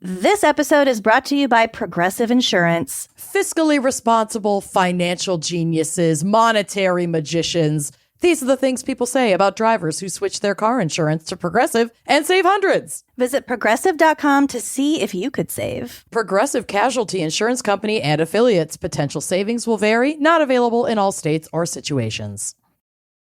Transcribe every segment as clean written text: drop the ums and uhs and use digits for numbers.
This episode is brought to you by Progressive Insurance. Fiscally responsible financial geniuses, monetary magicians. These are the things people say about drivers who switch their car insurance to Progressive and save hundreds. Visit progressive.com to see if you could save. Progressive Casualty Insurance Company and affiliates. Potential savings will vary. Not available in all states or situations.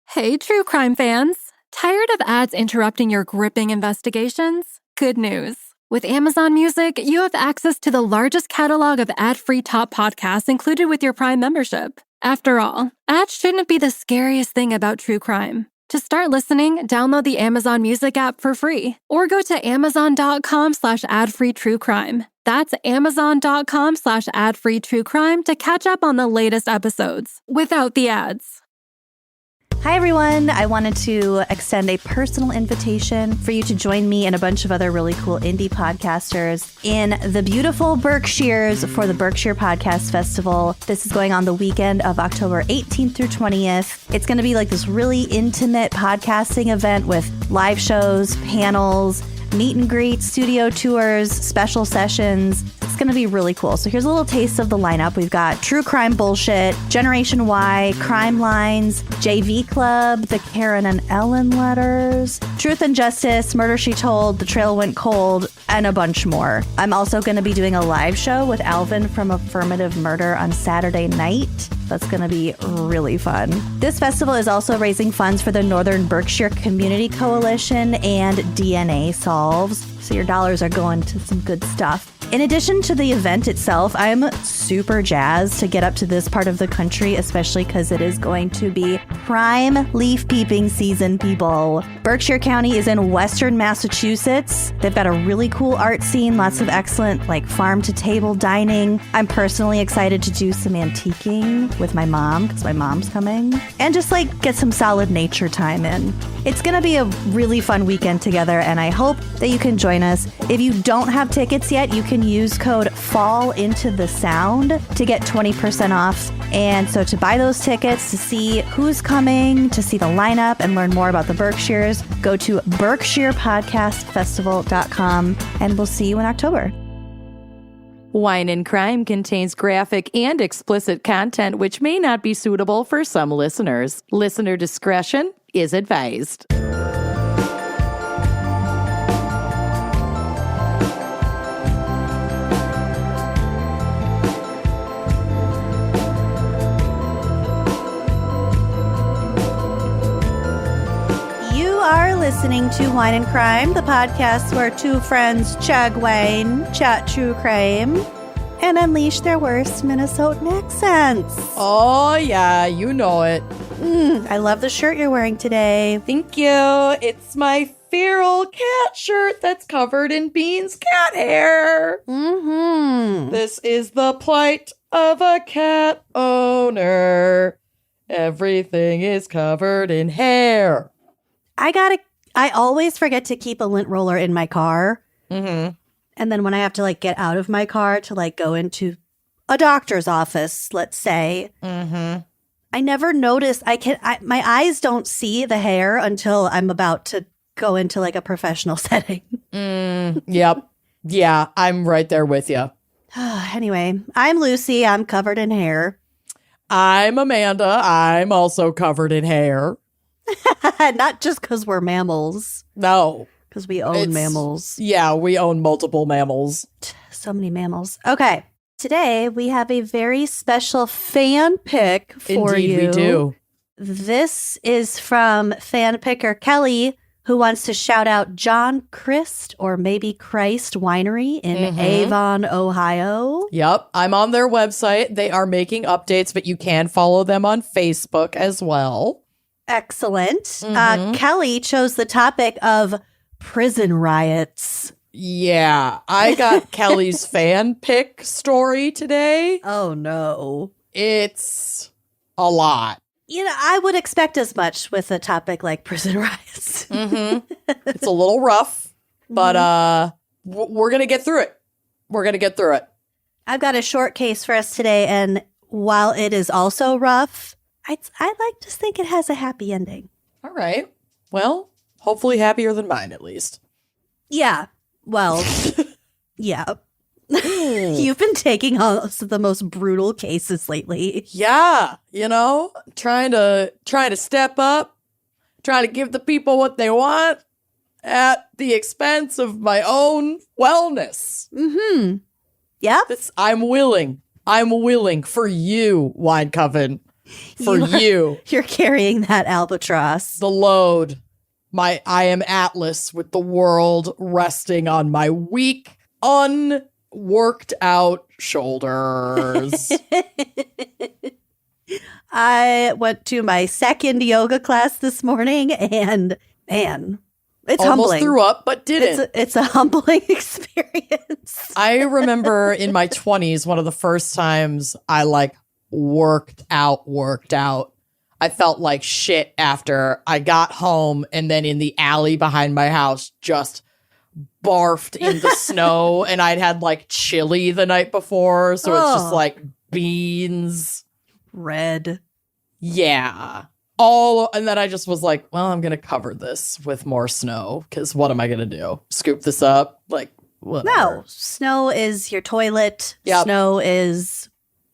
Hey, true crime fans. Tired of ads interrupting your gripping investigations? Good news. With Amazon Music, you have access to the largest catalog of ad-free top podcasts included with your Prime membership. After all, ads shouldn't be the scariest thing about true crime. To start listening, download the Amazon Music app for free or go to amazon.com/ad-free true crime. That's amazon.com/ad-free true crime to catch up on the latest episodes without the ads. Hi, everyone. I wanted to extend a personal invitation for you to join me and a bunch of other really cool indie podcasters in the beautiful Berkshires for the Berkshire Podcast Festival. This is going on the weekend of October 18th through 20th. It's going to be like this really intimate podcasting event with live shows, panels, meet and greet, studio tours, special sessions. It's going to be really cool. So here's a little taste of the lineup. We've got True Crime Bullshit, Generation Y, Crime Lines, JV Club, The Karen and Ellen Letters, Truth and Justice, Murder, She Told, The Trail Went Cold, and a bunch more. I'm also going to be doing a live show with Alvin from Affirmative Murder on Saturday night. That's going to be really fun. This festival is also raising funds for the Northern Berkshire Community Coalition and DNA Solves. So your dollars are going to some good stuff. In addition to the event itself, I'm super jazzed to get up to this part of the country, especially because it is going to be prime leaf peeping season, people. Berkshire County is in western Massachusetts. They've got a really cool art scene, lots of excellent like farm to table dining. I'm personally excited to do some antiquing with my mom because my mom's coming and just like get some solid nature time in. It's going to be a really fun weekend together, and I hope that you can join us. If you don't have tickets yet, you can use code FALLINTOTHESOUND to get 20% off. And so to buy those tickets, to see who's coming, to see the lineup and learn more about the Berkshires, go to BerkshirePodcastFestival.com, and we'll see you in October. Wine and Crime contains graphic and explicit content which may not be suitable for some listeners. Listener discretion is advised. Are listening to Wine and Crime, the podcast where two friends chug wine, chat true crime, and unleash their worst Minnesotan accents. Oh, yeah, you know it. I love the shirt you're wearing today. Thank you. It's my feral cat shirt that's covered in Bean's cat hair. Mm-hmm. This is the plight of a cat owner. Everything is covered in hair. I always forget to keep a lint roller in my car. Mm-hmm. And then when I have to like get out of my car to like go into a doctor's office, let's say, I never notice. My eyes don't see the hair until I'm about to go into like a professional setting. Yep. Yeah, I'm right there with you. Anyway, I'm Lucy. I'm covered in hair. I'm Amanda. I'm also covered in hair. Not just because we're mammals. No. Because we own mammals. Yeah, we own multiple mammals. So many mammals. Okay. Today, we have a very special fan pick for you. Indeed, we do. This is from fan picker Kelly, who wants to shout out John Christ or maybe Christ Winery in Avon, Ohio. Yep. I'm on their website. They are making updates, but you can follow them on Facebook as well. Excellent. Kelly chose the topic of prison riots. Yeah, I got Kelly's fan pick story today. Oh, no. It's a lot. You know, I would expect as much with a topic like prison riots. It's a little rough, but we're going to get through it. We're going to get through it. I've got a short case for us today, and while it is also rough, I like to think it has a happy ending. All right. Well, hopefully happier than mine, at least. Yeah. Well, Yeah. You've been taking on the most brutal cases lately. Yeah, trying to step up, trying to give the people what they want at the expense of my own wellness. Mm-hmm. Yeah. I'm willing for you, Wine Coven. You're carrying that albatross. The load. I am Atlas with the world resting on my weak, unworked out shoulders. I went to my second yoga class this morning and man, it's almost humbling. Threw up, but didn't. It's a humbling experience. I remember in my 20s, one of the first times I worked out. I felt like shit after I got home, and then in the alley behind my house just barfed in the snow, and I'd had chili the night before, so it's just beans. Red. Yeah. And then I just was like, well, I'm going to cover this with more snow, because what am I going to do? Scoop this up? Whatever. No. Snow is your toilet. Yep. Snow is...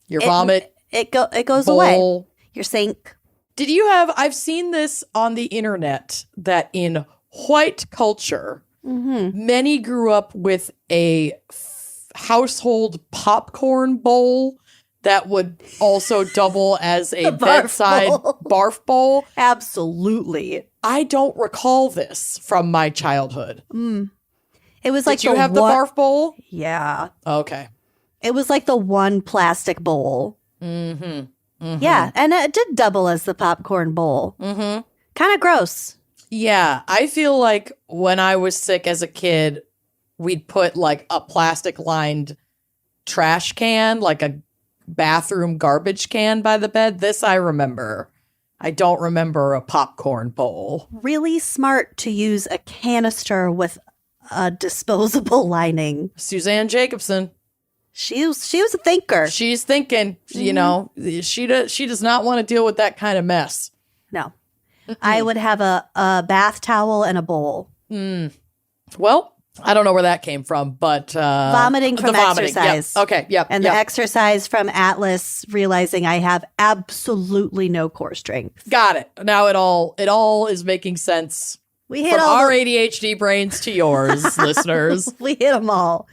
Your vomit. It goes bowl. away. Your sink. I've seen this on the internet that in white culture, many grew up with a household popcorn bowl that would also double as a bedside barf bowl. Absolutely. I don't recall this from my childhood. It was Did you have the barf bowl? Yeah. Okay. It was the one plastic bowl. Mm-hmm. Yeah, and it did double as the popcorn bowl. Mm-hmm. Kind of gross. Yeah, I feel like when I was sick as a kid, we'd put a plastic-lined trash can, a bathroom garbage can by the bed. This I remember. I don't remember a popcorn bowl. Really smart to use a canister with a disposable lining. Suzanne Jacobson. She was a thinker. She's thinking, she does not want to deal with that kind of mess. No. I would have a bath towel and a bowl. Well, I don't know where that came from, but... vomiting from exercise. Yep. Okay, yep. And the exercise from Atlas, realizing I have absolutely no core strength. Got it. Now it all is making sense. We hit from our ADHD brains to yours, listeners. We hit them all.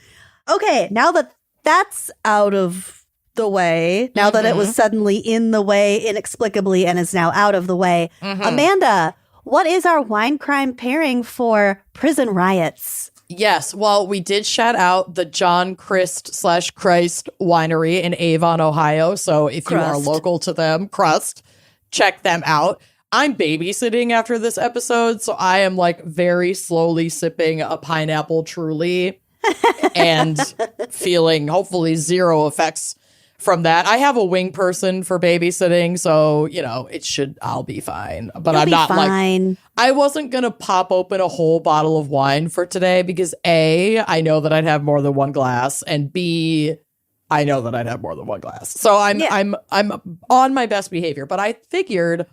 Okay, now that's out of the way, now that it was suddenly in the way inexplicably and is now out of the way. Amanda, what is our wine crime pairing for Prison Riots? Yes, well, we did shout out the John Christ /Christ winery in Avon, Ohio. So if you are local to them, check them out. I'm babysitting after this episode, so I am very slowly sipping a pineapple Truly and feeling hopefully zero effects from that. I have a wing person for babysitting, so I'll be fine. But I'm not fine. I wasn't gonna pop open a whole bottle of wine for today because A, I know that I'd have more than one glass, and B, I know that I'd have more than one glass. So I'm on my best behavior. But I figured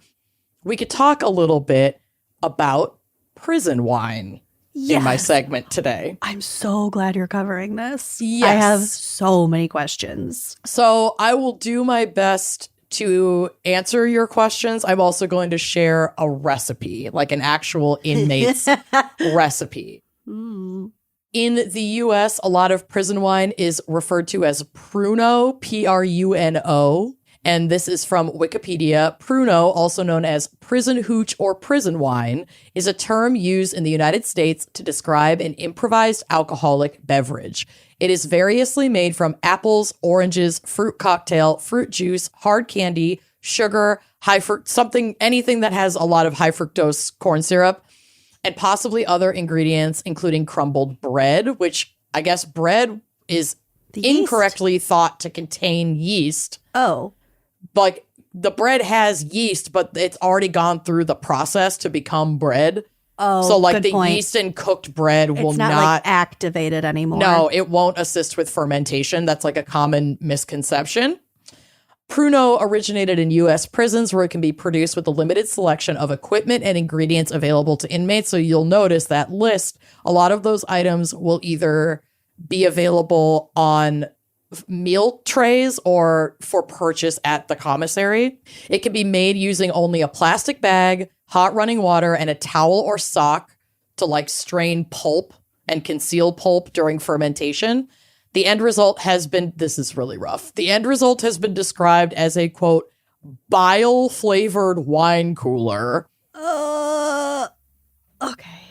we could talk a little bit about prison wine. In my segment today. I'm so glad you're covering this. Yes. I have so many questions. So I will do my best to answer your questions. I'm also going to share a recipe, an actual inmate's recipe. Ooh. In the US, a lot of prison wine is referred to as pruno, Pruno. And this is from Wikipedia. Pruno, also known as prison hooch or prison wine, is a term used in the United States to describe an improvised alcoholic beverage. It is variously made from apples, oranges, fruit cocktail, fruit juice, hard candy, sugar, anything that has a lot of high fructose corn syrup, and possibly other ingredients, including crumbled bread, which I guess bread is incorrectly thought to contain yeast. Oh. The bread has yeast, but it's already gone through the process to become bread. Oh, so good the point. yeast in cooked bread will it's not activated anymore. No, it won't assist with fermentation. That's a common misconception. Pruno originated in U.S. prisons where it can be produced with a limited selection of equipment and ingredients available to inmates. So you'll notice that list, a lot of those items will either be available on meal trays or for purchase at the commissary. It can be made using only a plastic bag, hot running water, and a towel or sock to like strain pulp and conceal pulp during fermentation. The end result has been, this is really rough. The end result has been described as a, quote, bile flavored wine cooler. Okay.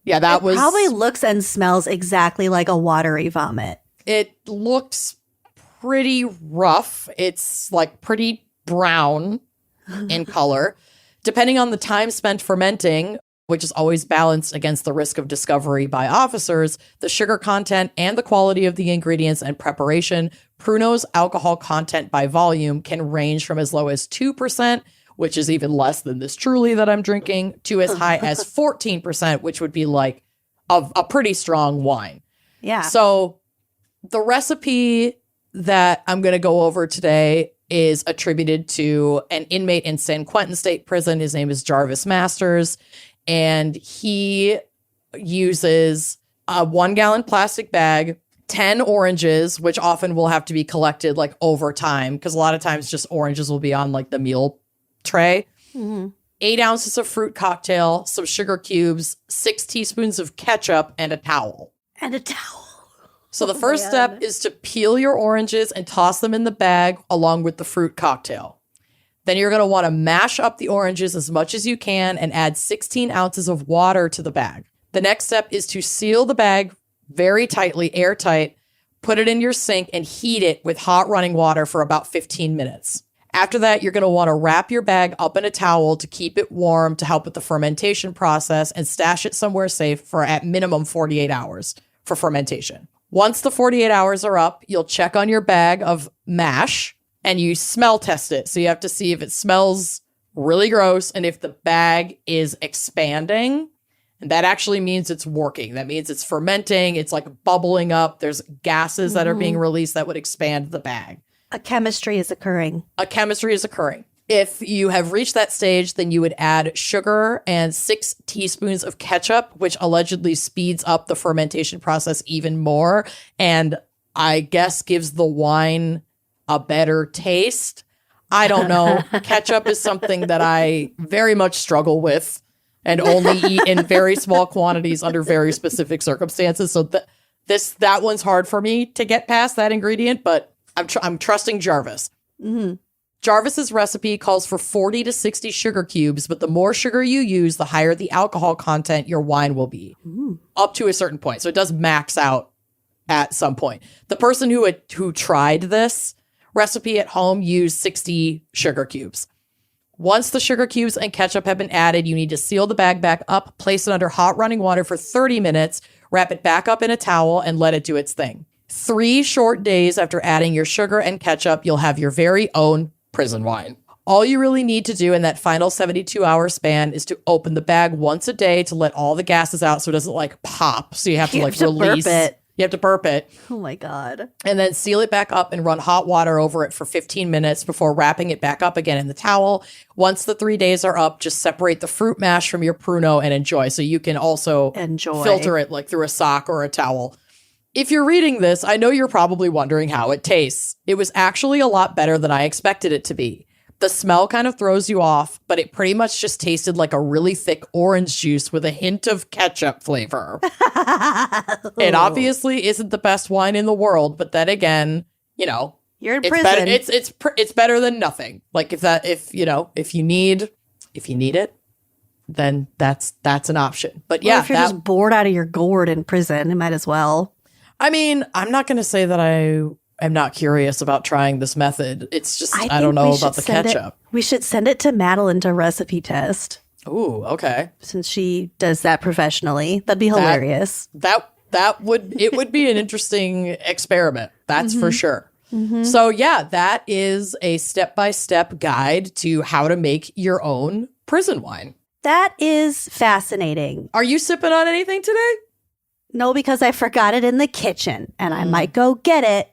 Yeah, that was probably looks and smells exactly like a watery vomit. It looks pretty rough. It's like pretty brown in color. Depending on the time spent fermenting, which is always balanced against the risk of discovery by officers, the sugar content and the quality of the ingredients and preparation, Pruno's alcohol content by volume can range from as low as 2%, which is even less than this Truly that I'm drinking, to as high as 14%, which would be like a pretty strong wine. Yeah. So the recipe that I'm going to go over today is attributed to an inmate in San Quentin State Prison. His name is Jarvis Masters, and he uses a 1-gallon plastic bag, 10 oranges, which often will have to be collected like over time, because a lot of times just oranges will be on like the meal tray. 8 ounces of fruit cocktail, some sugar cubes, 6 teaspoons of ketchup, and a towel. So the first step is to peel your oranges and toss them in the bag along with the fruit cocktail. Then you're going to want to mash up the oranges as much as you can and add 16 ounces of water to the bag. The next step is to seal the bag very tightly, airtight, put it in your sink and heat it with hot running water for about 15 minutes. After that, you're going to want to wrap your bag up in a towel to keep it warm to help with the fermentation process and stash it somewhere safe for at minimum 48 hours for fermentation. Once the 48 hours are up, you'll check on your bag of mash and you smell test it. So you have to see if it smells really gross and if the bag is expanding. And that actually means it's working. That means it's fermenting. It's like bubbling up. There's gases that are being released that would expand the bag. A chemistry is occurring. If you have reached that stage, then you would add sugar and 6 teaspoons of ketchup, which allegedly speeds up the fermentation process even more. And I guess gives the wine a better taste. I don't know. Ketchup is something that I very much struggle with and only eat in very small quantities under very specific circumstances. So that one's hard for me to get past that ingredient, but I'm trusting Jarvis. Mm-hmm. Jarvis's recipe calls for 40 to 60 sugar cubes, but the more sugar you use, the higher the alcohol content your wine will be, up to a certain point. So it does max out at some point. The person who tried this recipe at home used 60 sugar cubes. Once the sugar cubes and ketchup have been added, you need to seal the bag back up, place it under hot running water for 30 minutes, wrap it back up in a towel, and let it do its thing. 3 short days after adding your sugar and ketchup, you'll have your very own prison wine. All you really need to do in that final 72-hour span is to open the bag once a day to let all the gases out so it doesn't like pop. So you have to release it. You have to burp it. Oh my God. And then seal it back up and run hot water over it for 15 minutes before wrapping it back up again in the towel. Once the 3 days are up, just separate the fruit mash from your pruno and enjoy. So you can also filter it like through a sock or a towel. If you're reading this, I know you're probably wondering how it tastes. It was actually a lot better than I expected it to be. The smell kind of throws you off, but it pretty much just tasted like a really thick orange juice with a hint of ketchup flavor. It obviously isn't the best wine in the world, but then again, you know, you're in prison. It's better than nothing. Like if you need it, then that's an option. But yeah, if you're just bored out of your gourd in prison, it might as well. I mean, I'm not going to say that I am not curious about trying this method. It's just, I don't know about the ketchup. We should send it to Madeline to recipe test. Ooh, okay. Since she does that professionally. That'd be hilarious. It would be an interesting experiment. That's for sure. Mm-hmm. So yeah, that is a step-by-step guide to how to make your own prison wine. That is fascinating. Are you sipping on anything today? No, because I forgot it in the kitchen and I might go get it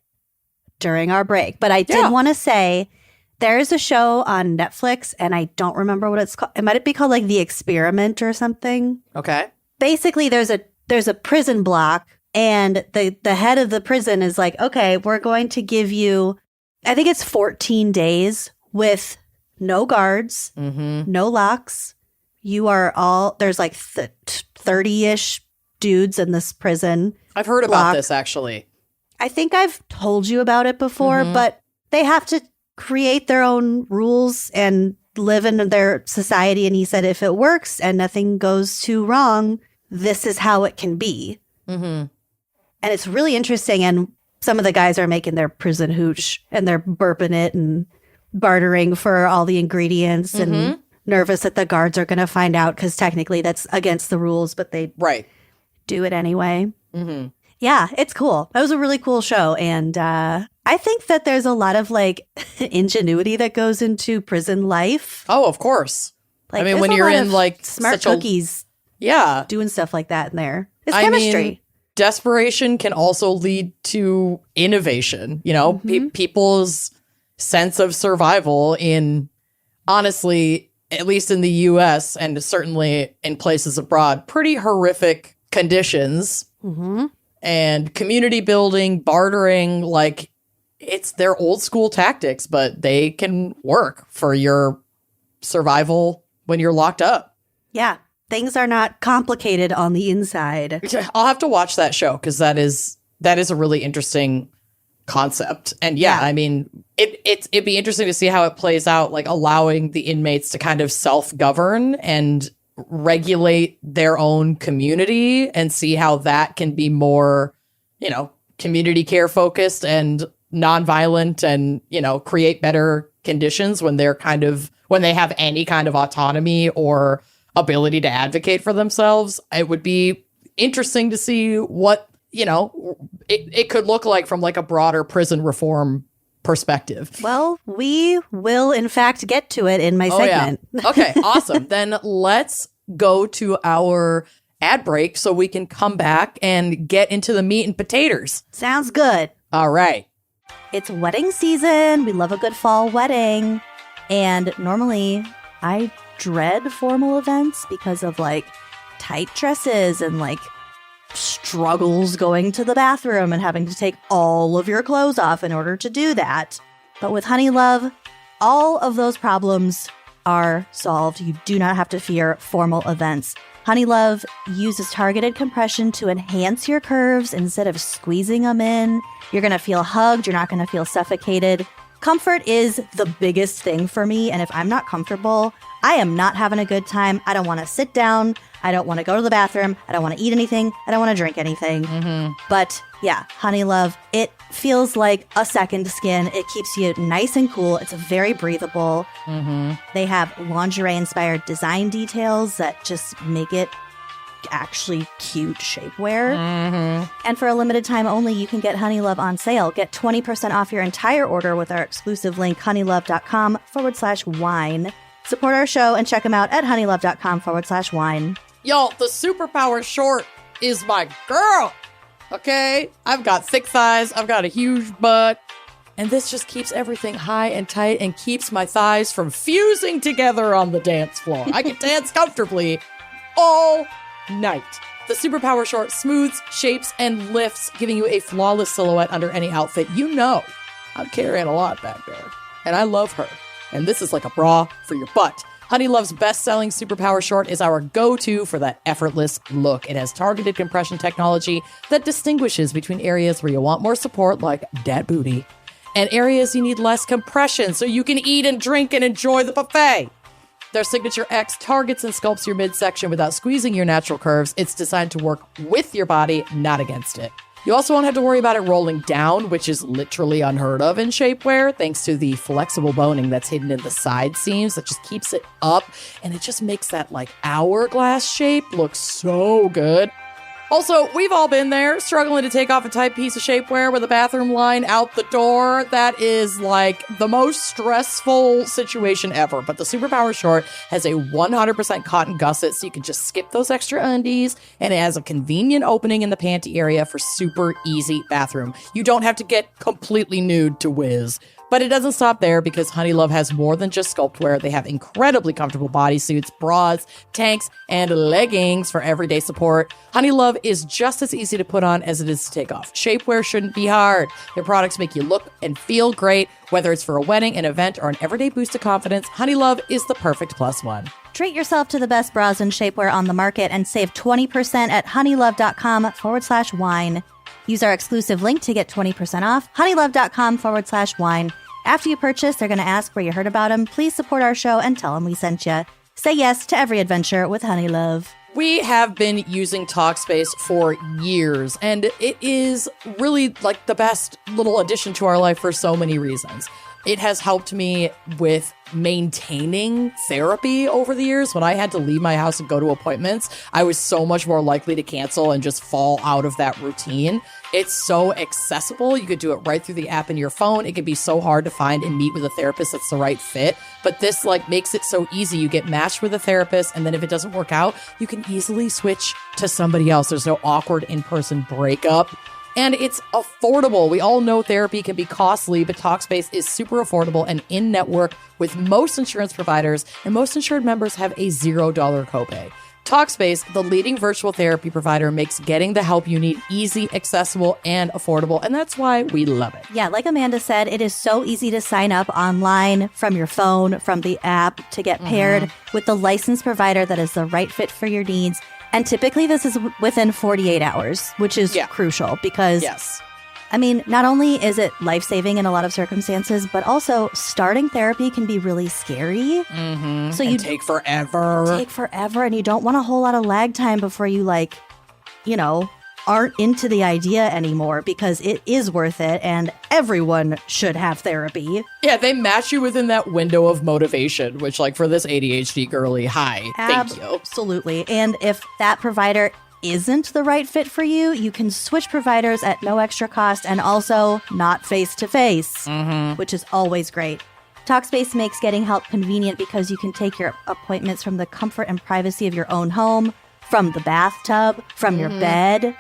during our break. But I did want to say there is a show on Netflix and I don't remember what it's called. It might be called like The Experiment or something. Okay. Basically, there's a prison block And the head of the prison is like, okay, we're going to give you, I think it's 14 days with no guards, no locks. You are all, there's like 30-ish dudes in this prison. I've heard about this, actually. I think I've told you about it before, but they have to create their own rules and live in their society. And he said, if it works and nothing goes too wrong, this is how it can be. And it's really interesting. And some of the guys are making their prison hooch and they're burping it and bartering for all the ingredients and nervous that the guards are going to find out because technically that's against the rules, but they do it anyway. Yeah, it's cool. That was a really cool show. And I think that there's a lot of like ingenuity that goes into prison life. Oh, of course. Like, I mean, when you're in like smart cookies doing stuff like that in there. It's chemistry. Mean, desperation can also lead to innovation. You know, people's sense of survival in, honestly, at least in the US and certainly in places abroad, pretty horrific conditions. And community building, bartering, like it's their old school tactics, but they can work for your survival when you're locked up. Yeah. Things are not complicated on the inside. I'll have to watch that show because that is a really interesting concept. And I mean, it'd be interesting to see how it plays out, like allowing the inmates to kind of self-govern and regulate their own community and see how that can be more, you know, community care focused and nonviolent and, you know, create better conditions when they have any kind of autonomy or ability to advocate for themselves. It would be interesting to see what, you know, it could look like from like a broader prison reform perspective. Well, we will in fact get to it in my segment. Yeah. Okay, awesome. Then let's go to our ad break so we can come back and get into the meat and potatoes. Sounds good. All right. It's wedding season. We love a good fall wedding. And normally I dread formal events because of like tight dresses and like struggles going to the bathroom and having to take all of your clothes off in order to do that. But with Honey Love, all of those problems are solved. You do not have to fear formal events. Honey Love uses targeted compression to enhance your curves instead of squeezing them in. You're going to feel hugged. You're not going to feel suffocated. Comfort is the biggest thing for me. And if I'm not comfortable, I am not having a good time. I don't want to sit down. I don't want to go to the bathroom. I don't want to eat anything. I don't want to drink anything. But yeah, Honey Love, it feels like a second skin. It keeps you nice and cool. It's very breathable. They have lingerie-inspired design details that just make it actually cute shapewear. And for a limited time only, you can get Honey Love on sale. Get 20% off your entire order with our exclusive link, honeylove.com/wine. Support our show and check them out at honeylove.com/wine. Y'all, the superpower short is my girl. Okay? I've got thick thighs. I've got a huge butt. And this just keeps everything high and tight and keeps my thighs from fusing together on the dance floor. I can dance comfortably all night. The superpower short smooths, shapes, and lifts, giving you a flawless silhouette under any outfit. You know, I'm carrying a lot back there. And I love her. And this is like a bra for your butt. Honey Love's best-selling superpower short is our go-to for that effortless look. It has targeted compression technology that distinguishes between areas where you want more support, like dat booty, and areas you need less compression so you can eat and drink and enjoy the buffet. Their Signature X targets and sculpts your midsection without squeezing your natural curves. It's designed to work with your body, not against it. You also won't have to worry about it rolling down, which is literally unheard of in shapewear, thanks to the flexible boning that's hidden in the side seams that just keeps it up, and it just makes that like hourglass shape look so good. Also, we've all been there, struggling to take off a tight piece of shapewear with a bathroom line out the door. That is like the most stressful situation ever. But the Superpower Short has a 100% cotton gusset, so you can just skip those extra undies. And it has a convenient opening in the panty area for super easy bathroom. You don't have to get completely nude to whiz. But it doesn't stop there because Honeylove has more than just sculptwear. They have incredibly comfortable bodysuits, bras, tanks, and leggings for everyday support. Honeylove is just as easy to put on as it is to take off. Shapewear shouldn't be hard. Their products make you look and feel great. Whether it's for a wedding, an event, or an everyday boost of confidence, Honeylove is the perfect plus one. Treat yourself to the best bras and shapewear on the market and save 20% at honeylove.com/wine. Use our exclusive link to get 20% off, honeylove.com/wine. After you purchase, they're going to ask where you heard about them. Please support our show and tell them we sent you. Say yes to every adventure with Honeylove. We have been using Talkspace for years, and it is really like the best little addition to our life for so many reasons. It has helped me with maintaining therapy over the years. When I had to leave my house and go to appointments, I was so much more likely to cancel and just fall out of that routine. It's so accessible. You could do it right through the app in your phone. It can be so hard to find and meet with a therapist that's the right fit. But this makes it so easy. You get matched with a therapist, and then if it doesn't work out, you can easily switch to somebody else. There's no awkward in-person breakup. And it's affordable. We all know therapy can be costly, but Talkspace is super affordable and in-network with most insurance providers, and most insured members have a $0 copay. Talkspace, the leading virtual therapy provider, makes getting the help you need easy, accessible, and affordable, and that's why we love it. Yeah, like Amanda said, it is so easy to sign up online from your phone, from the app, to get paired with the licensed provider that is the right fit for your needs. And typically this is within 48 hours, which is crucial because, I mean, not only is it life-saving in a lot of circumstances, but also starting therapy can be really scary. So you take forever. And you don't want a whole lot of lag time before you aren't into the idea anymore, because it is worth it and everyone should have therapy. Yeah, they match you within that window of motivation, which for this ADHD girly, thank you. Absolutely. And if that provider isn't the right fit for you, you can switch providers at no extra cost and also not face-to-face, which is always great. Talkspace makes getting help convenient because you can take your appointments from the comfort and privacy of your own home, from the bathtub, from your bed,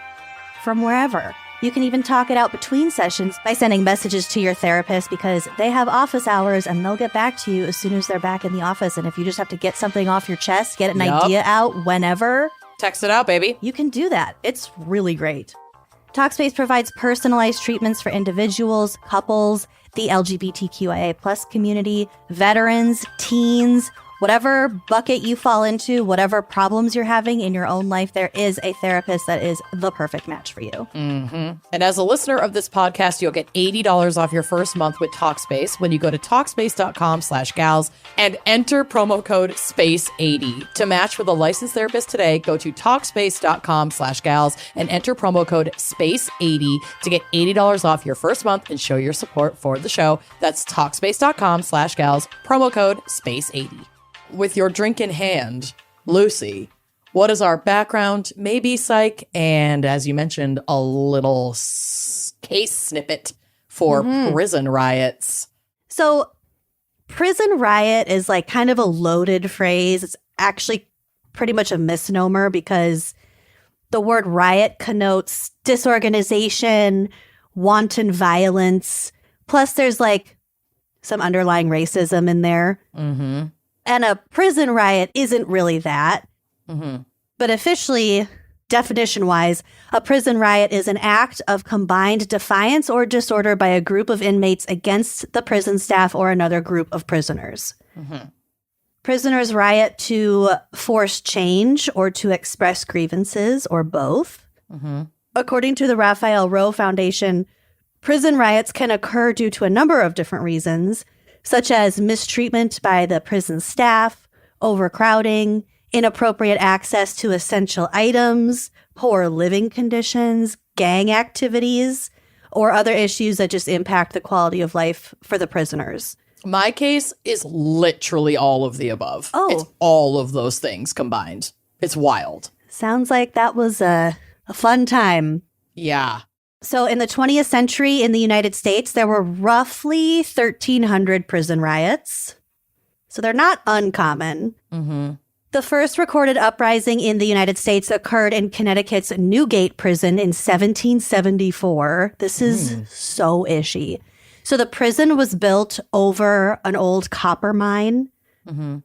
from wherever. You can even talk it out between sessions by sending messages to your therapist, because they have office hours and they'll get back to you as soon as they're back in the office. And if you just have to get something off your chest, get an idea out whenever, text it out, baby. You can do that. It's really great. Talkspace provides personalized treatments for individuals, couples, the LGBTQIA+ community, veterans, teens, whatever bucket you fall into, whatever problems you're having in your own life, there is a therapist that is the perfect match for you. And as a listener of this podcast, you'll get $80 off your first month with Talkspace when you go to Talkspace.com/gals and enter promo code SPACE80. To match with a licensed therapist today, go to Talkspace.com/gals and enter promo code SPACE80 to get $80 off your first month and show your support for the show. That's Talkspace.com/gals, promo code SPACE80. With your drink in hand, Lucy, what is our background? Maybe psych, and as you mentioned, a little case snippet for Prison Riots. So, Prison Riot is kind of a loaded phrase. It's actually pretty much a misnomer because the word riot connotes disorganization, wanton violence. Plus, there's some underlying racism in there. And a prison riot isn't really that. But officially, definition-wise, a prison riot is an act of combined defiance or disorder by a group of inmates against the prison staff or another group of prisoners. Prisoners riot to force change or to express grievances or both. According to the Raphael Rowe Foundation, prison riots can occur due to a number of different reasons, such as mistreatment by the prison staff, overcrowding, inappropriate access to essential items, poor living conditions, gang activities, or other issues that just impact the quality of life for the prisoners. My case is literally all of the above. It's all of those things combined. It's wild. Sounds like that was a fun time. Yeah. So in the 20th century in the United States, there were roughly 1,300 prison riots. So they're not uncommon. The first recorded uprising in the United States occurred in Connecticut's Newgate Prison in 1774. This is so ishy. So the prison was built over an old copper mine. Mm-hmm.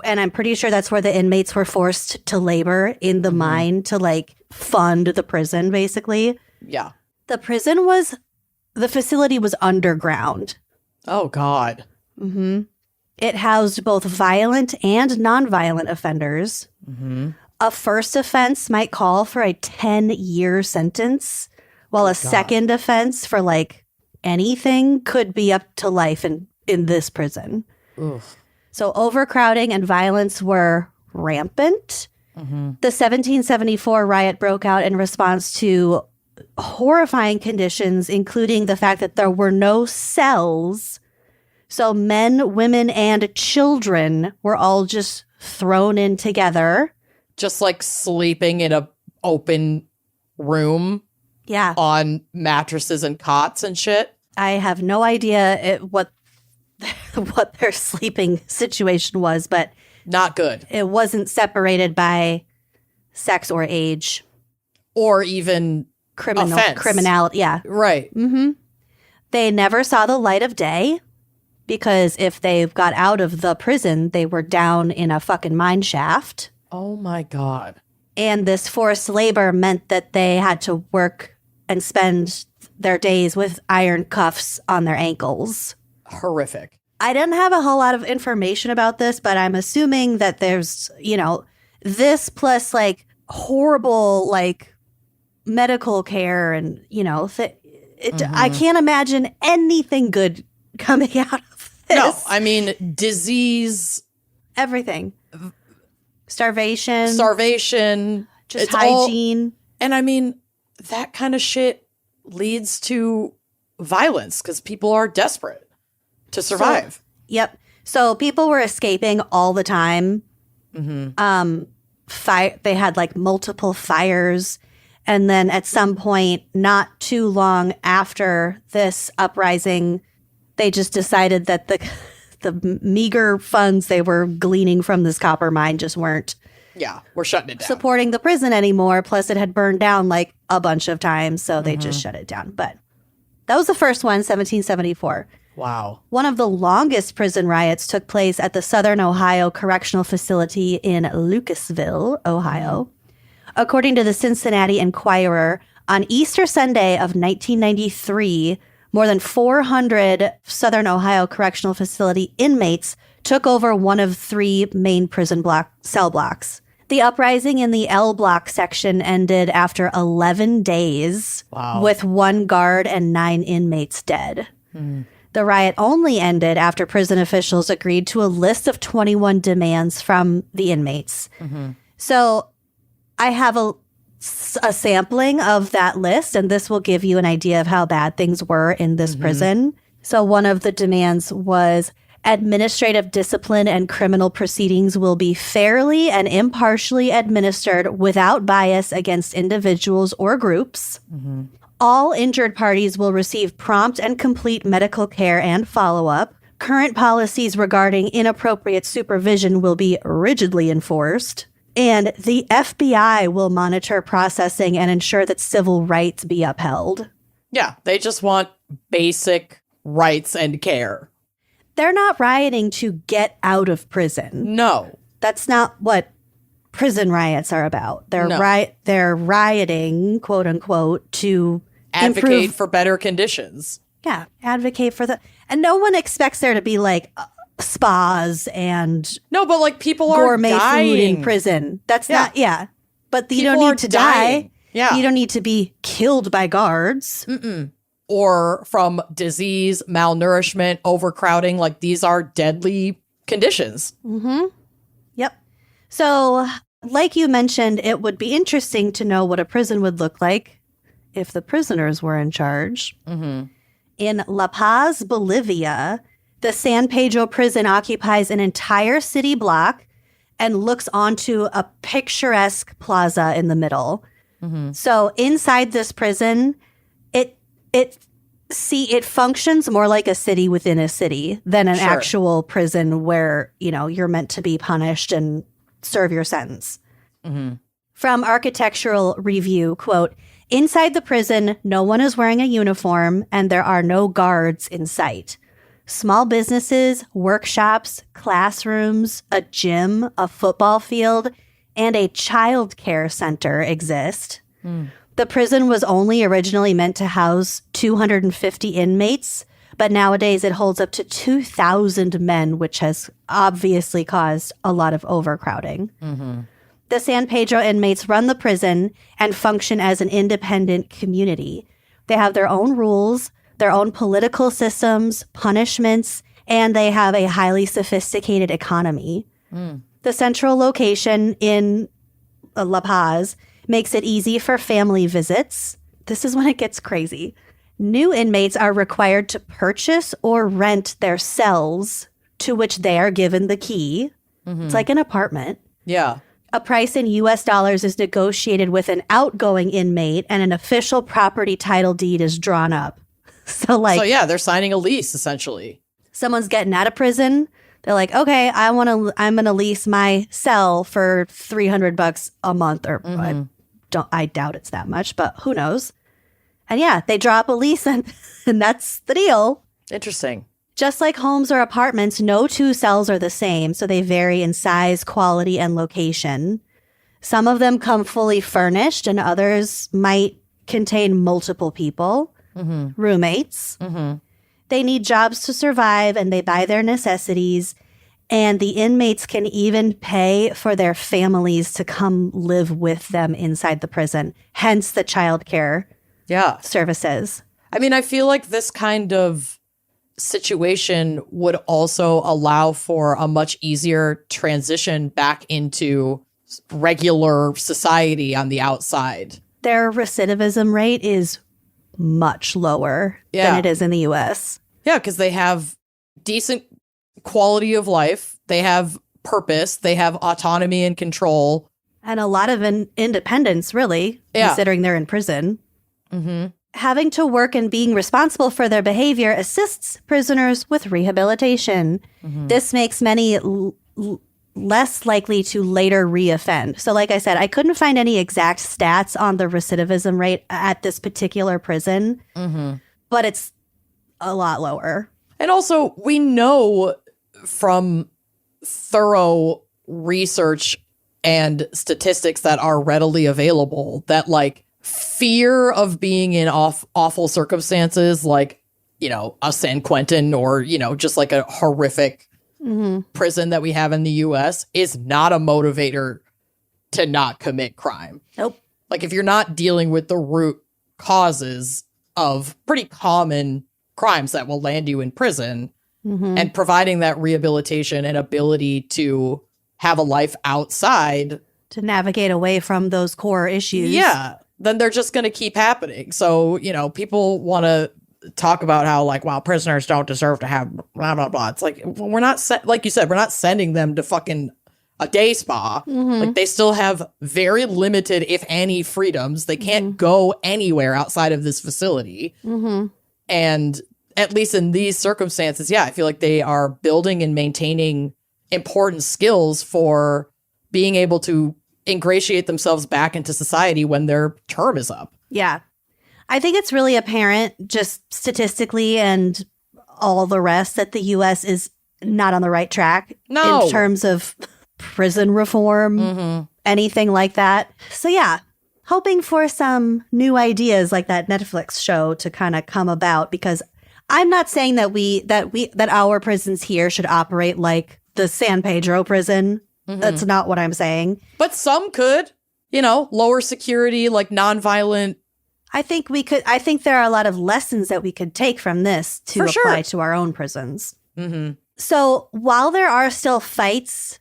And I'm pretty sure that's where the inmates were forced to labor in the mine to like fund the prison, basically. Yeah. The facility was underground. Oh, God. Mm-hmm. It housed both violent and nonviolent offenders. Mm-hmm. A first offense might call for a 10-year sentence, while a second offense for like anything could be up to life in this prison. Oof. So overcrowding and violence were rampant. Mm-hmm. The 1774 riot broke out in response to horrifying conditions, including the fact that there were no cells. So men, women, and children were all just thrown in together. Just like sleeping in a open room. Yeah. On mattresses and cots and shit. I have no idea what their sleeping situation was, but not good. It wasn't separated by sex or age. Or even criminality. Yeah. Right. Mm-hmm. They never saw the light of day because if they got out of the prison, they were down in a fucking mine shaft. Oh my God. And this forced labor meant that they had to work and spend their days with iron cuffs on their ankles. Horrific. I didn't have a whole lot of information about this, but I'm assuming that there's, this plus like horrible like medical care and, I can't imagine anything good coming out of this. No, I mean, disease. Everything. Starvation. Just hygiene. And I mean, that kind of shit leads to violence because people are desperate to survive. Yep. So people were escaping all the time. Mm-hmm. They had like multiple fires. And then at some point, not too long after this uprising, they just decided that the meager funds they were gleaning from this copper mine just weren't we're shutting it down. Supporting the prison anymore. Plus it had burned down like a bunch of times. So they just shut it down. But that was the first one, 1774. Wow. One of the longest prison riots took place at the Southern Ohio Correctional Facility in Lucasville, Ohio. According to the Cincinnati Enquirer, on Easter Sunday of 1993, more than 400 Southern Ohio Correctional Facility inmates took over one of 3 main prison cell blocks. The uprising in the L block section ended after 11 days, with 1 guard and 9 inmates dead. The riot only ended after prison officials agreed to a list of 21 demands from the inmates. So I have a sampling of that list, and this will give you an idea of how bad things were in this prison. So one of the demands was administrative discipline and criminal proceedings will be fairly and impartially administered without bias against individuals or groups. All injured parties will receive prompt and complete medical care and follow-up. Current policies regarding inappropriate supervision will be rigidly enforced. And the FBI will monitor processing and ensure that civil rights be upheld. Yeah, they just want basic rights and care. They're not rioting to get out of prison. No. That's not what prison riots are about. They're they're rioting, quote unquote, to advocate for better conditions. Yeah, advocate for and no one expects there to be like spas and but like people gourmet are dying. Food in prison. That's not but you people don't need to dying. die. Yeah, you don't need to be killed by guards. Or from disease, malnourishment, overcrowding. Like these are deadly conditions. Yep. So like you mentioned, it would be interesting to know what a prison would look like if the prisoners were in charge. In La Paz, Bolivia, the San Pedro prison occupies an entire city block and looks onto a picturesque plaza in the middle. So inside this prison, it functions more like a city within a city than an actual prison where, you're meant to be punished and serve your sentence. From Architectural Review, quote, Inside the prison, no one is wearing a uniform and there are no guards in sight. Small businesses, workshops, classrooms, a gym, a football field, and a child care center exist. The prison was only originally meant to house 250 inmates, but nowadays it holds up to 2,000 men, which has obviously caused a lot of overcrowding. The San Pedro inmates run the prison and function as an independent community. They have their own rules, their own political systems, punishments, and they have a highly sophisticated economy. The central location in La Paz makes it easy for family visits. This is when it gets crazy. New inmates are required to purchase or rent their cells, to which they are given the key. It's like an apartment. Yeah. A price in US dollars is negotiated with an outgoing inmate and an official property title deed is drawn up. So yeah, they're signing a lease essentially. Someone's getting out of prison. They're like, okay, I'm going to lease my cell for $300 a month or I doubt it's that much, but who knows? And yeah, they draw up a lease and that's the deal. Interesting. Just like homes or apartments, no two cells are the same, so they vary in size, quality, and location. Some of them come fully furnished, and others might contain multiple people, roommates. They need jobs to survive, and they buy their necessities, and the inmates can even pay for their families to come live with them inside the prison, hence the child care services. I mean, I feel like this kind of situation would also allow for a much easier transition back into regular society on the outside. Their recidivism rate is much lower than it is in the US. Yeah, because they have decent quality of life. They have purpose. They have autonomy and control. And a lot of independence, really, considering they're in prison. Having to work and being responsible for their behavior assists prisoners with rehabilitation. This makes many less likely to later reoffend. So like I said, I couldn't find any exact stats on the recidivism rate at this particular prison, but it's a lot lower. And also, we know from thorough research and statistics that are readily available that, like, fear of being in awful circumstances, like, you know, a San Quentin or, you know, just like a horrific prison that we have in the US is not a motivator to not commit crime. Nope. Like, if you're not dealing with the root causes of pretty common crimes that will land you in prison and providing that rehabilitation and ability to have a life outside to navigate away from those core issues. Yeah. Then they're just going to keep happening. So, you know, people want to talk about how, like, wow, prisoners don't deserve to have blah, blah, blah. It's like, well, we're not, like you said, we're not sending them to fucking a day spa. Like, they still have very limited, if any, freedoms. They can't go anywhere outside of this facility. And at least in these circumstances, I feel like they are building and maintaining important skills for being able to ingratiate themselves back into society when their term is up. Yeah. I think it's really apparent just statistically and all the rest that the U.S. is not on the right track in terms of prison reform, anything like that. So yeah, hoping for some new ideas like that Netflix show to kind of come about, because I'm not saying that our prisons here should operate like the San Pedro prison. That's not what I'm saying. But some could, you know, lower security, like nonviolent. I think there are a lot of lessons that we could take from this to apply to our own prisons. So while there are still fights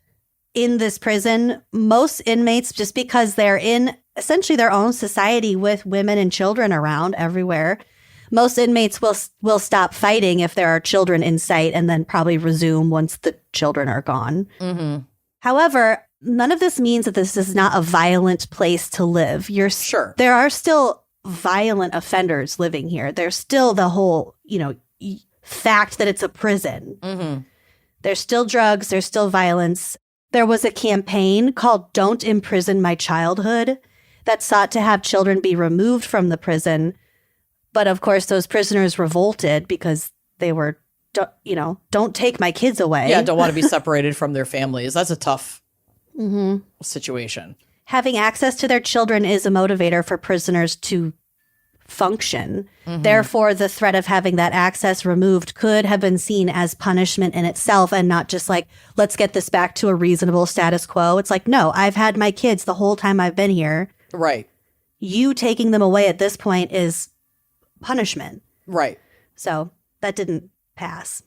in this prison, most inmates, just because they're in essentially their own society with women and children around everywhere, most inmates will stop fighting if there are children in sight and then probably resume once the children are gone. However, none of this means that this is not a violent place to live. There are still violent offenders living here. There's still the whole, you know, fact that it's a prison. There's still drugs. There's still violence. There was a campaign called Don't Imprison My Childhood that sought to have children be removed from the prison. But of course, those prisoners revolted because they were, don't take my kids away. Yeah, don't want to be separated from their families. That's a tough situation. Having access to their children is a motivator for prisoners to function. Therefore, the threat of having that access removed could have been seen as punishment in itself and not just like, let's get this back to a reasonable status quo. It's like, no, I've had my kids the whole time I've been here. Right. You taking them away at this point is punishment. Right. So that didn't pass.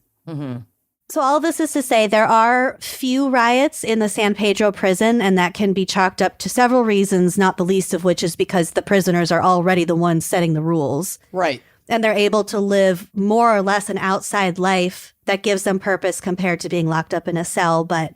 So all this is to say there are few riots in the San Pedro prison, and that can be chalked up to several reasons, not the least of which is because the prisoners are already the ones setting the rules. Right. And they're able to live more or less an outside life that gives them purpose compared to being locked up in a cell. But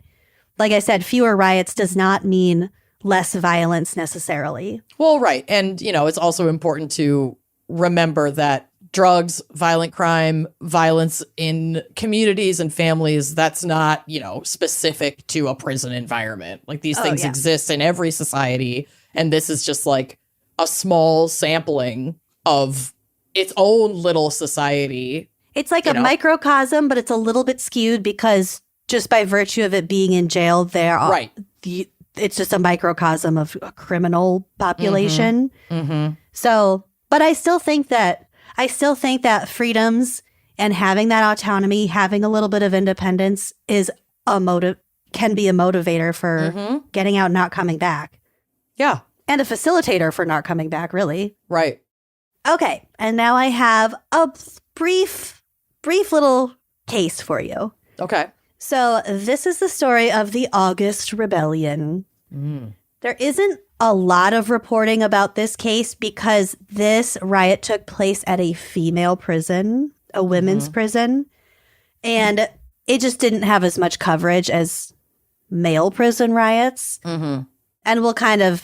like I said, fewer riots does not mean less violence necessarily. Well, right. And, it's also important to remember that drugs, violent crime, violence in communities and families, that's not, specific to a prison environment. Like these things exist in every society. And this is just like a small sampling of its own little society. It's like a microcosm, but it's a little bit skewed because just by virtue of it being in jail, there are it's just a microcosm of a criminal population. So, but I still think that freedoms and having that autonomy, having a little bit of independence is can be a motivator for getting out and not coming back. Yeah. And a facilitator for not coming back, really. Right. Okay. And now I have a brief little case for you. Okay. So this is the story of the August Rebellion. There isn't a lot of reporting about this case because this riot took place at a female prison, a women's prison, and it just didn't have as much coverage as male prison riots. And we'll kind of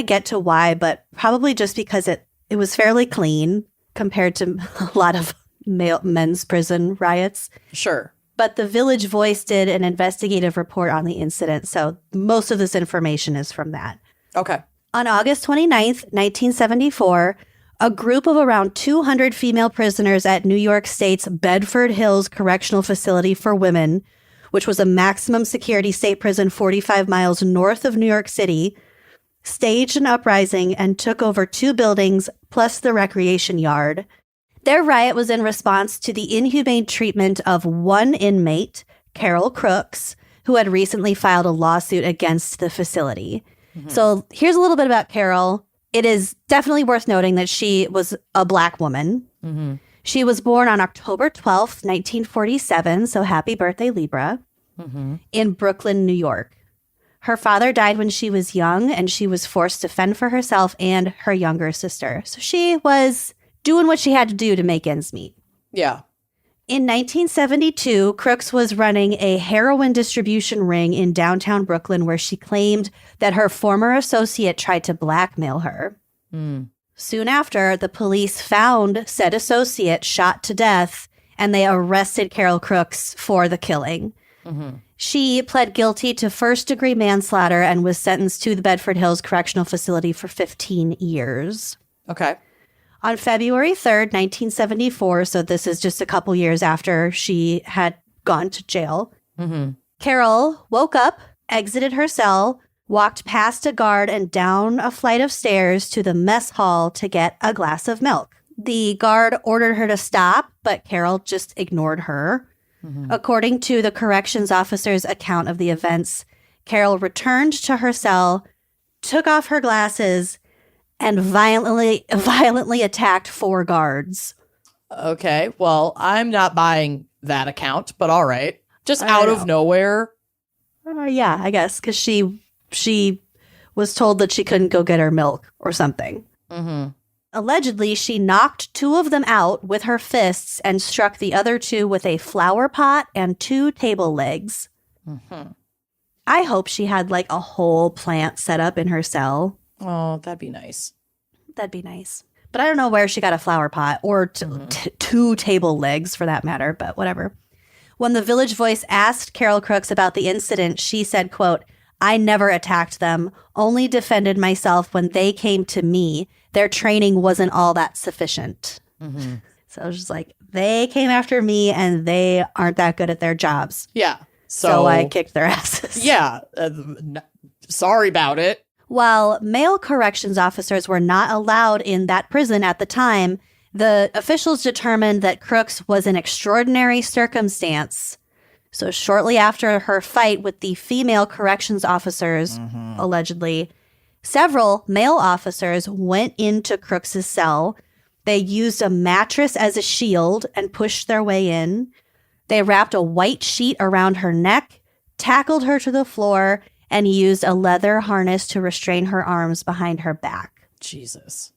get to why, but probably just because it was fairly clean compared to a lot of men's prison riots. Sure. But the Village Voice did an investigative report on the incident, so most of this information is from that. Okay. On August 29th, 1974, a group of around 200 female prisoners at New York State's Bedford Hills Correctional Facility for Women, which was a maximum security state prison 45 miles north of New York City, staged an uprising and took over 2 buildings plus the recreation yard. Their riot was in response to the inhumane treatment of one inmate, Carol Crooks, who had recently filed a lawsuit against the facility. So here's a little bit about Carol. It is definitely worth noting that she was a Black woman. She was born on October 12th, 1947, so happy birthday, Libra, in Brooklyn, New York. Her father died when she was young, and she was forced to fend for herself and her younger sister. So she was doing what she had to do to make ends meet. Yeah. In 1972, Crooks was running a heroin distribution ring in downtown Brooklyn where she claimed that her former associate tried to blackmail her. Soon after, the police found said associate shot to death, and they arrested Carol Crooks for the killing. She pled guilty to first-degree manslaughter and was sentenced to the Bedford Hills Correctional Facility for 15 years. Okay. On February 3rd, 1974, so this is just a couple years after she had gone to jail, Carol woke up, exited her cell, walked past a guard and down a flight of stairs to the mess hall to get a glass of milk. The guard ordered her to stop, but Carol just ignored her. According to the corrections officer's account of the events, Carol returned to her cell, took off her glasses, and violently attacked 4 guards. Okay. Well, I'm not buying that account, but all right. Just out of nowhere. Yeah, I guess, because she was told that she couldn't go get her milk or something. Allegedly, she knocked 2 of them out with her fists and struck the other 2 with a flower pot and 2 table legs. I hope she had like a whole plant set up in her cell. Oh, that'd be nice. That'd be nice. But I don't know where she got a flower pot or 2 table legs for that matter, but whatever. When the Village Voice asked Carol Crooks about the incident, she said, quote, I never attacked them, only defended myself when they came to me. Their training wasn't all that sufficient. Mm-hmm. So I was just like, they came after me and they aren't that good at their jobs. Yeah. So I kicked their asses. Yeah. Sorry about it. While male corrections officers were not allowed in that prison at the time, the officials determined that Crooks was an extraordinary circumstance. So shortly after her fight with the female corrections officers, allegedly, several male officers went into Crooks's cell. They used a mattress as a shield and pushed their way in. They wrapped a white sheet around her neck, tackled her to the floor, and used a leather harness to restrain her arms behind her back. Jesus.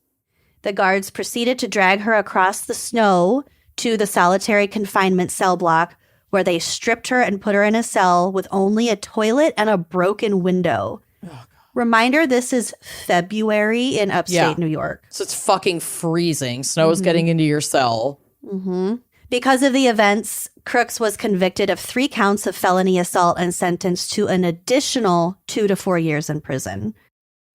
The guards proceeded to drag her across the snow to the solitary confinement cell block, where they stripped her and put her in a cell with only a toilet and a broken window. Oh, reminder, this is February in upstate New York. So it's fucking freezing. Snow is getting into your cell. Mm-hmm. Because of the events, Crooks was convicted of 3 counts of felony assault and sentenced to an additional 2 to 4 years in prison.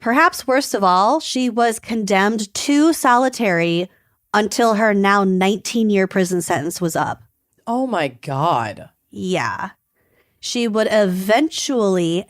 Perhaps worst of all, she was condemned to solitary until her now 19-year prison sentence was up. Oh my God. Yeah. She would eventually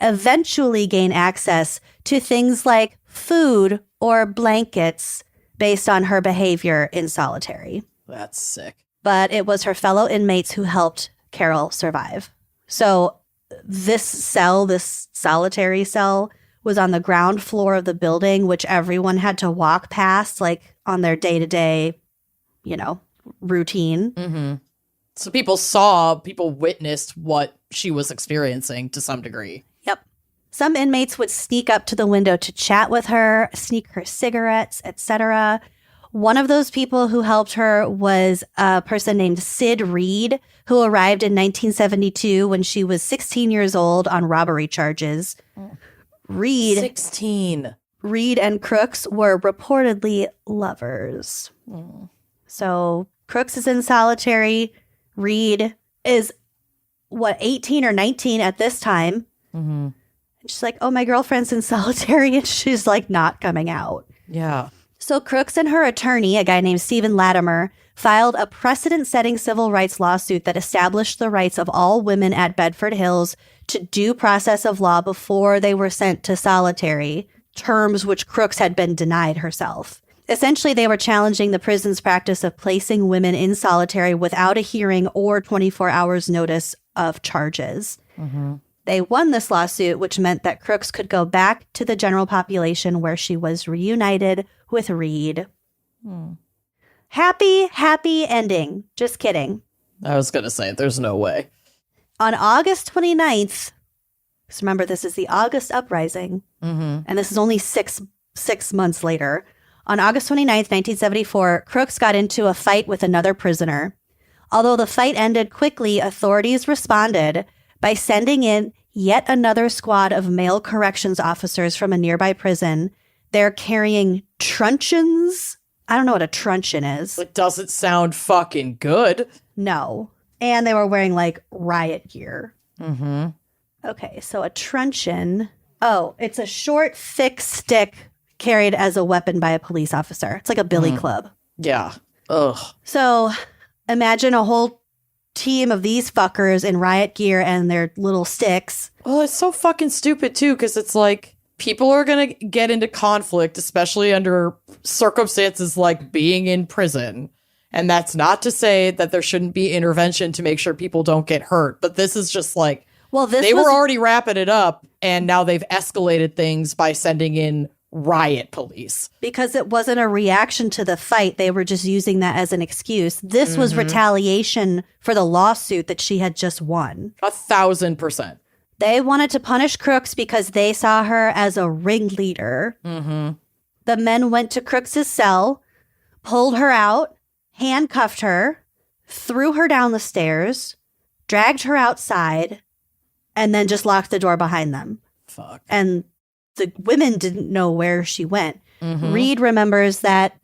gain access to things like food or blankets based on her behavior in solitary. That's sick. But it was her fellow inmates who helped Carol survive. So this cell, this solitary cell, was on the ground floor of the building, which everyone had to walk past, like on their day-to-day, routine. Mm-hmm. So people witnessed what she was experiencing to some degree. Yep. Some inmates would sneak up to the window to chat with her, sneak her cigarettes, etc. One of those people who helped her was a person named Sid Reed, who arrived in 1972 when she was 16 years old on robbery charges. Reed 16. Reed and Crooks were reportedly lovers. So Crooks is in solitary. Reed is, 18 or 19 at this time. Mm-hmm. She's like, oh, my girlfriend's in solitary, and she's like not coming out. Yeah. So Crooks and her attorney, a guy named Stephen Latimer, filed a precedent-setting civil rights lawsuit that established the rights of all women at Bedford Hills to due process of law before they were sent to solitary, terms which Crooks had been denied herself. Essentially, they were challenging the prison's practice of placing women in solitary without a hearing or 24 hours notice of charges. Mm-hmm. They won this lawsuit, which meant that Crooks could go back to the general population where she was reunited with Reed. Happy ending. Just kidding. I was going to say, there's no way. On August 29th, so remember, this is the August uprising, and this is only six months later. On August 29th, 1974, Crooks got into a fight with another prisoner. Although the fight ended quickly, authorities responded by sending in yet another squad of male corrections officers from a nearby prison. They're carrying truncheons. I don't know what a truncheon is. It doesn't sound fucking good. No. And they were wearing like riot gear. Mm-hmm. Okay, so a truncheon. Oh, it's a short, thick stick carried as a weapon by a police officer. It's like a billy club. Yeah. Ugh. So imagine a whole team of these fuckers in riot gear and their little sticks. Well, it's so fucking stupid, too, because it's like people are going to get into conflict, especially under circumstances like being in prison. And that's not to say that there shouldn't be intervention to make sure people don't get hurt. But this is just like, well, they were already wrapping it up, and now they've escalated things by sending in riot police. Because it wasn't a reaction to the fight. They were just using that as an excuse. This was retaliation for the lawsuit that she had just won. 1,000%. They wanted to punish Crooks because they saw her as a ringleader. Mm-hmm. The men went to Crooks's cell, pulled her out, handcuffed her, threw her down the stairs, dragged her outside, and then just locked the door behind them. Fuck. And the women didn't know where she went. Mm-hmm. Reed remembers that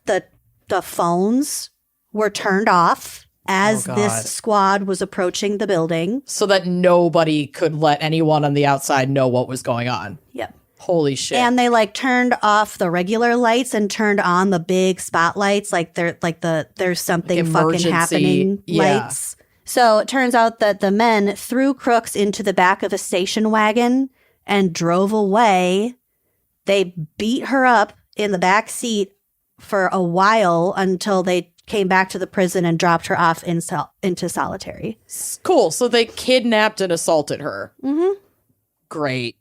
the phones were turned off as God. this squad was approaching the building. So that nobody could let anyone on the outside know what was going on. Yep. Holy shit. And they like turned off the regular lights and turned on the big spotlights, like there's something fucking happening lights. So it turns out that the men threw Crooks into the back of a station wagon and drove away. They beat her up in the back seat for a while until they came back to the prison and dropped her off into solitary. Cool. So they kidnapped and assaulted her. Mm-hmm. Great.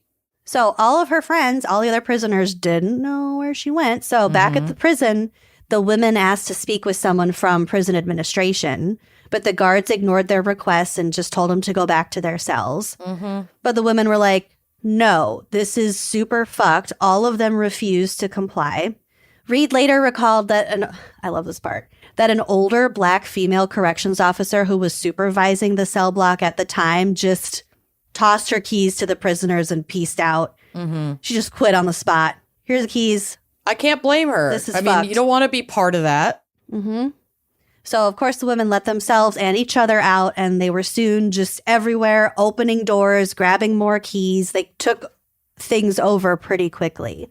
So all of her friends, all the other prisoners, didn't know where she went. So back at the prison, the women asked to speak with someone from prison administration, but the guards ignored their requests and just told them to go back to their cells. But the women were like, no, this is super fucked. All of them refused to comply. Reed later recalled that, I love this part, that an older black female corrections officer who was supervising the cell block at the time just tossed her keys to the prisoners and peaced out. She just quit on the spot. Here's the keys. I can't blame her. This is I fucked. mean, you don't want to be part of that. So, of course, the women let themselves and each other out, and they were soon just everywhere, opening doors, grabbing more keys. They took things over pretty quickly.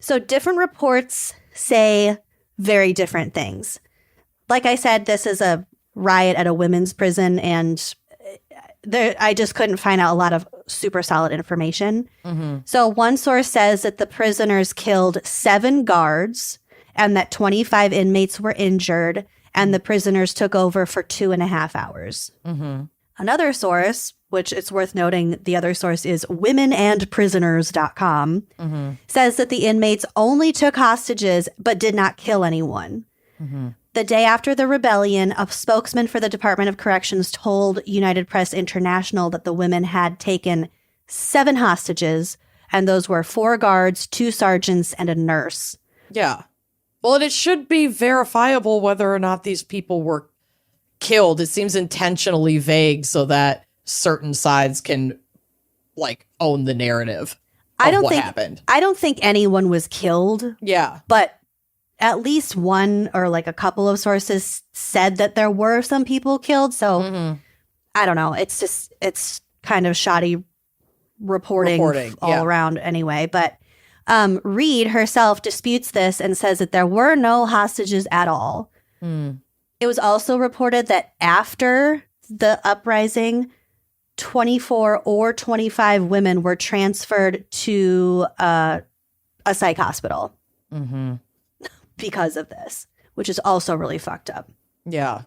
So different reports say very different things. Like I said, this is a riot at a women's prison, and I just couldn't find out a lot of super solid information. So one source says that the prisoners killed 7 guards and that 25 inmates were injured, and the prisoners took over for 2.5 hours. Another source, which it's worth noting, the other source is womenandprisoners.com, says that the inmates only took hostages but did not kill anyone. The day after the rebellion, a spokesman for the Department of Corrections told United Press International that the women had taken 7 hostages, and those were 4 guards, 2 sergeants, and a nurse. Yeah. Well, and it should be verifiable whether or not these people were killed. It seems intentionally vague so that certain sides can, like, own the narrative of what happened. I don't think anyone was killed. Yeah. But at least one or like a couple of sources said that there were some people killed. So I don't know. It's kind of shoddy reporting all around anyway. But Reed herself disputes this and says that there were no hostages at all. It was also reported that after the uprising, 24 or 25 women were transferred to a psych hospital because of this, which is also really fucked up. Yeah.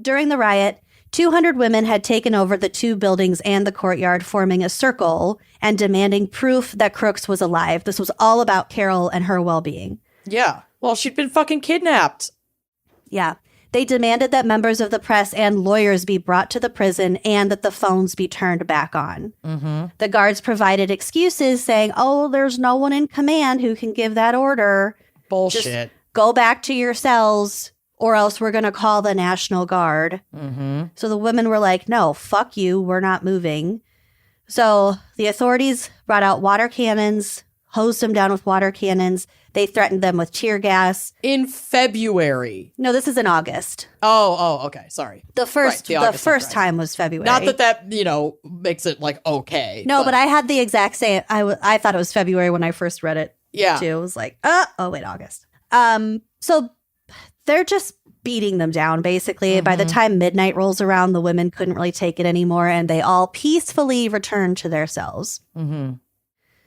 During the riot, 200 women had taken over the 2 buildings and the courtyard, forming a circle and demanding proof that Crooks was alive. This was all about Carol and her well-being. Yeah. Well, she'd been fucking kidnapped. Yeah. They demanded that members of the press and lawyers be brought to the prison and that the phones be turned back on. The guards provided excuses saying, oh, there's no one in command who can give that order. Bullshit. Just go back to your cells or else we're going to call the National Guard. So the women were like, no, fuck you. We're not moving. So the authorities brought out water cannons, hosed them down with water cannons. They threatened them with tear gas. In February. No, this is in August. Oh, okay. Sorry. The first time was February. Not that, makes it like okay. No, but I had the exact same. I thought it was February when I first read it. Yeah. Too. It was like, wait, August. So they're just beating them down, basically. By the time midnight rolls around, the women couldn't really take it anymore, and they all peacefully returned to their cells.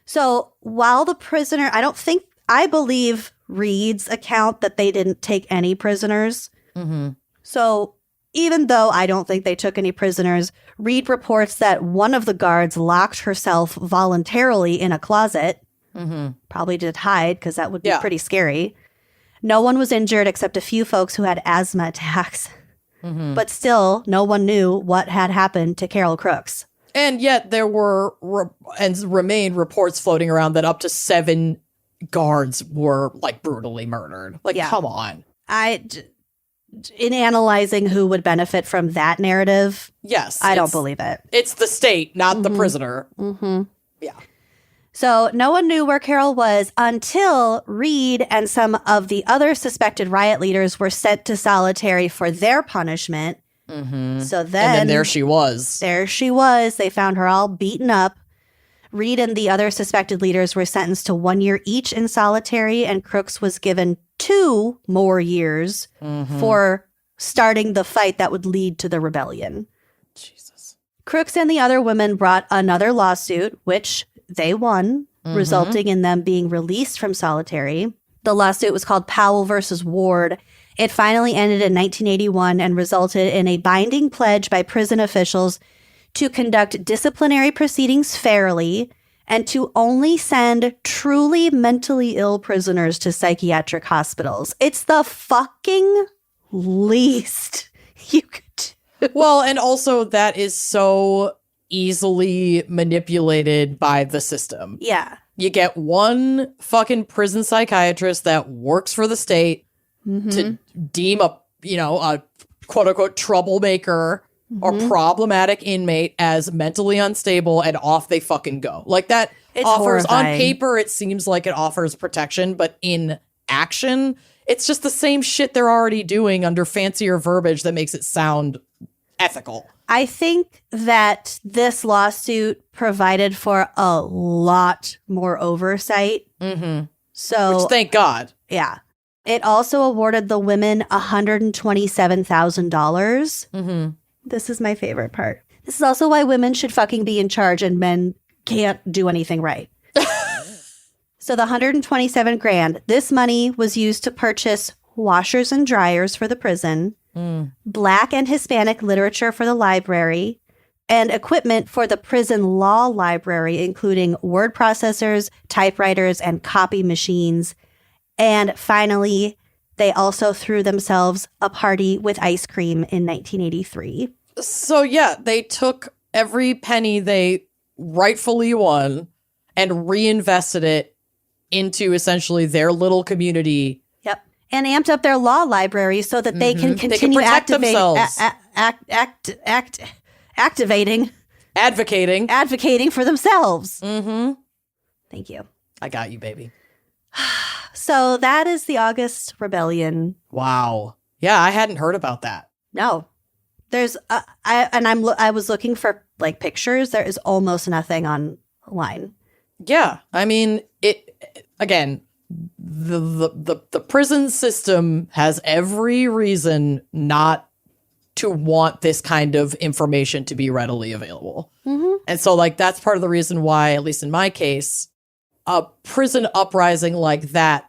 So while the prisoner, I believe Reed's account that they didn't take any prisoners. So even though I don't think they took any prisoners, Reed reports that one of the guards locked herself voluntarily in a closet. Probably did hide because that would be pretty scary. No one was injured except a few folks who had asthma attacks. But still, no one knew what had happened to Carol Crooks. And yet there were and remain reports floating around that up to 7 guards were like brutally murdered. Like, come on. In analyzing who would benefit from that narrative, yes, I don't believe it. It's the state, not the prisoner. Yeah. So no one knew where Carol was until Reed and some of the other suspected riot leaders were sent to solitary for their punishment. Mm-hmm. So and then there she was. There she was. They found her all beaten up. Reed and the other suspected leaders were sentenced to 1 year each in solitary, and Crooks was given 2 more years for starting the fight that would lead to the rebellion. Jesus. Crooks and the other women brought another lawsuit, which they won, resulting in them being released from solitary. The lawsuit was called Powell versus Ward. It finally ended in 1981 and resulted in a binding pledge by prison officials to conduct disciplinary proceedings fairly and to only send truly mentally ill prisoners to psychiatric hospitals. It's the fucking least you could do. Well, and also that is so easily manipulated by the system. Yeah. You get one fucking prison psychiatrist that works for the state to deem a quote unquote troublemaker or problematic inmate as mentally unstable, and off they fucking go. Like that offers horrifying. on paper, it seems like it offers protection, but in action, it's just the same shit they're already doing under fancier verbiage that makes it sound ethical. I think that this lawsuit provided for a lot more oversight. So, Which, thank God. yeah. It also awarded the women $127,000. This is my favorite part. This is also why women should fucking be in charge and men can't do anything right. So the $127,000, this money was used to purchase washers and dryers for the prison, Black and Hispanic literature for the library, and equipment for the prison law library, including word processors, typewriters, and copy machines. And finally, they also threw themselves a party with ice cream in 1983. So yeah, they took every penny they rightfully won and reinvested it into essentially their little community. Yep. And amped up their law library so that they can continue protect themselves. advocating for themselves. Thank you. I got you, baby. So that is the August Rebellion. Wow. Yeah, I hadn't heard about that. No, there's I was looking for like pictures. There is almost nothing online. Yeah, I mean, it again. The prison system has every reason not to want this kind of information to be readily available, and so like that's part of the reason why, at least in my case, a prison uprising like that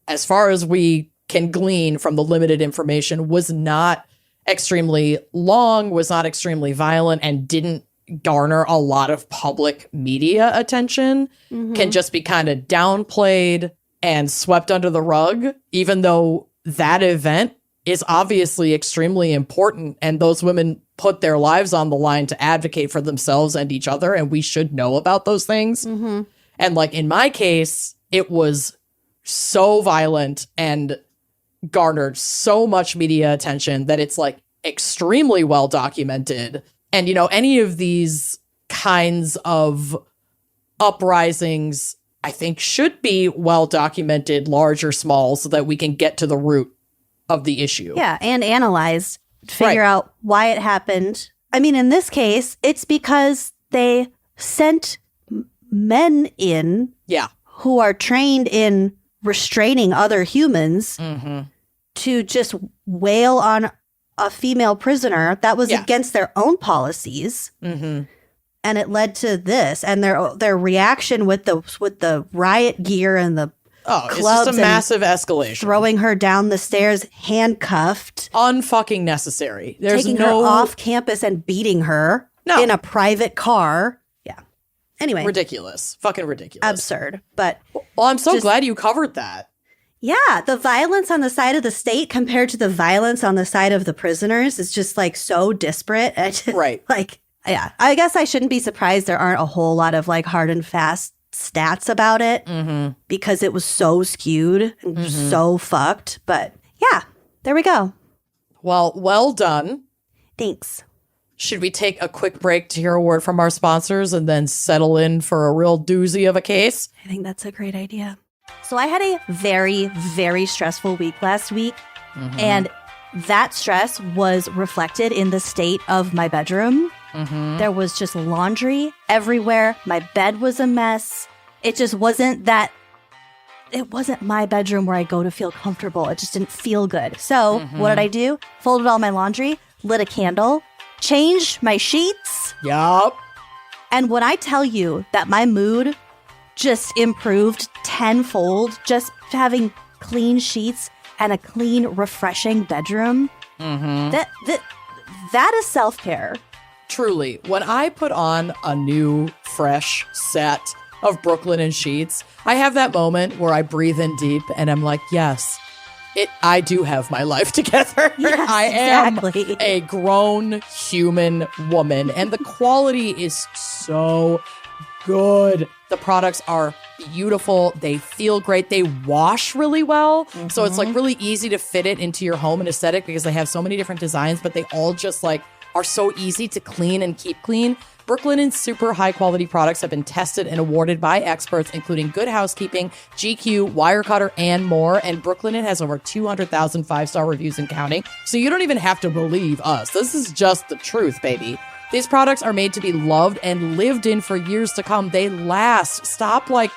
as far as we can glean from the limited information was not extremely long, was not extremely violent, and didn't garner a lot of public media attention, can just be kind of downplayed and swept under the rug, even though that event is obviously extremely important and those women put their lives on the line to advocate for themselves and each other, and we should know about those things. And like in my case, it was so violent and garnered so much media attention that it's like extremely well documented. And, you know, any of these kinds of uprisings, I think, should be well documented, large or small, so that we can get to the root of the issue. Yeah, and analyze, figure out why it happened. I mean, in this case, it's because they sent men in who are trained in restraining other humans to just wail on a female prisoner that was against their own policies. And it led to this, and their reaction with the riot gear and the clubs, it's just a massive escalation, throwing her down the stairs handcuffed, unfucking necessary. There's taking her off campus and beating her in a private car. Yeah. Anyway, ridiculous, fucking ridiculous, absurd. But well, I'm so glad you covered that. Yeah, the violence on the side of the state compared to the violence on the side of the prisoners is just like so disparate. Right. Like, yeah, I guess I shouldn't be surprised there aren't a whole lot of like hard and fast stats about it because it was so skewed and so fucked. But yeah, there we go. Well done. Thanks. Should we take a quick break to hear a word from our sponsors and then settle in for a real doozy of a case? I think that's a great idea. So I had a very, very stressful week last week, and that stress was reflected in the state of my bedroom. There was just laundry everywhere. My bed was a mess. It just wasn't that. It wasn't my bedroom where I go to feel comfortable. It just didn't feel good. So what did I do? Folded all my laundry, lit a candle, changed my sheets. Yup. And when I tell you that my mood just improved tenfold, just having clean sheets and a clean, refreshing bedroom, that is self-care. Truly, when I put on a new, fresh set of Brooklinen sheets, I have that moment where I breathe in deep and I'm like, yes, I do have my life together. Yes, I am exactly. a grown human woman, and the quality is so good. The products are beautiful. They feel great. They wash really well. So it's like really easy to fit it into your home and aesthetic because they have so many different designs, but they all just like are so easy to clean and keep clean. Brooklinen's super high quality products have been tested and awarded by experts, including Good Housekeeping, GQ, Wirecutter, and more. And Brooklinen has over 200,000 5-star reviews and counting. So you don't even have to believe us. This is just the truth, baby. These products are made to be loved and lived in for years to come. They last. Stop like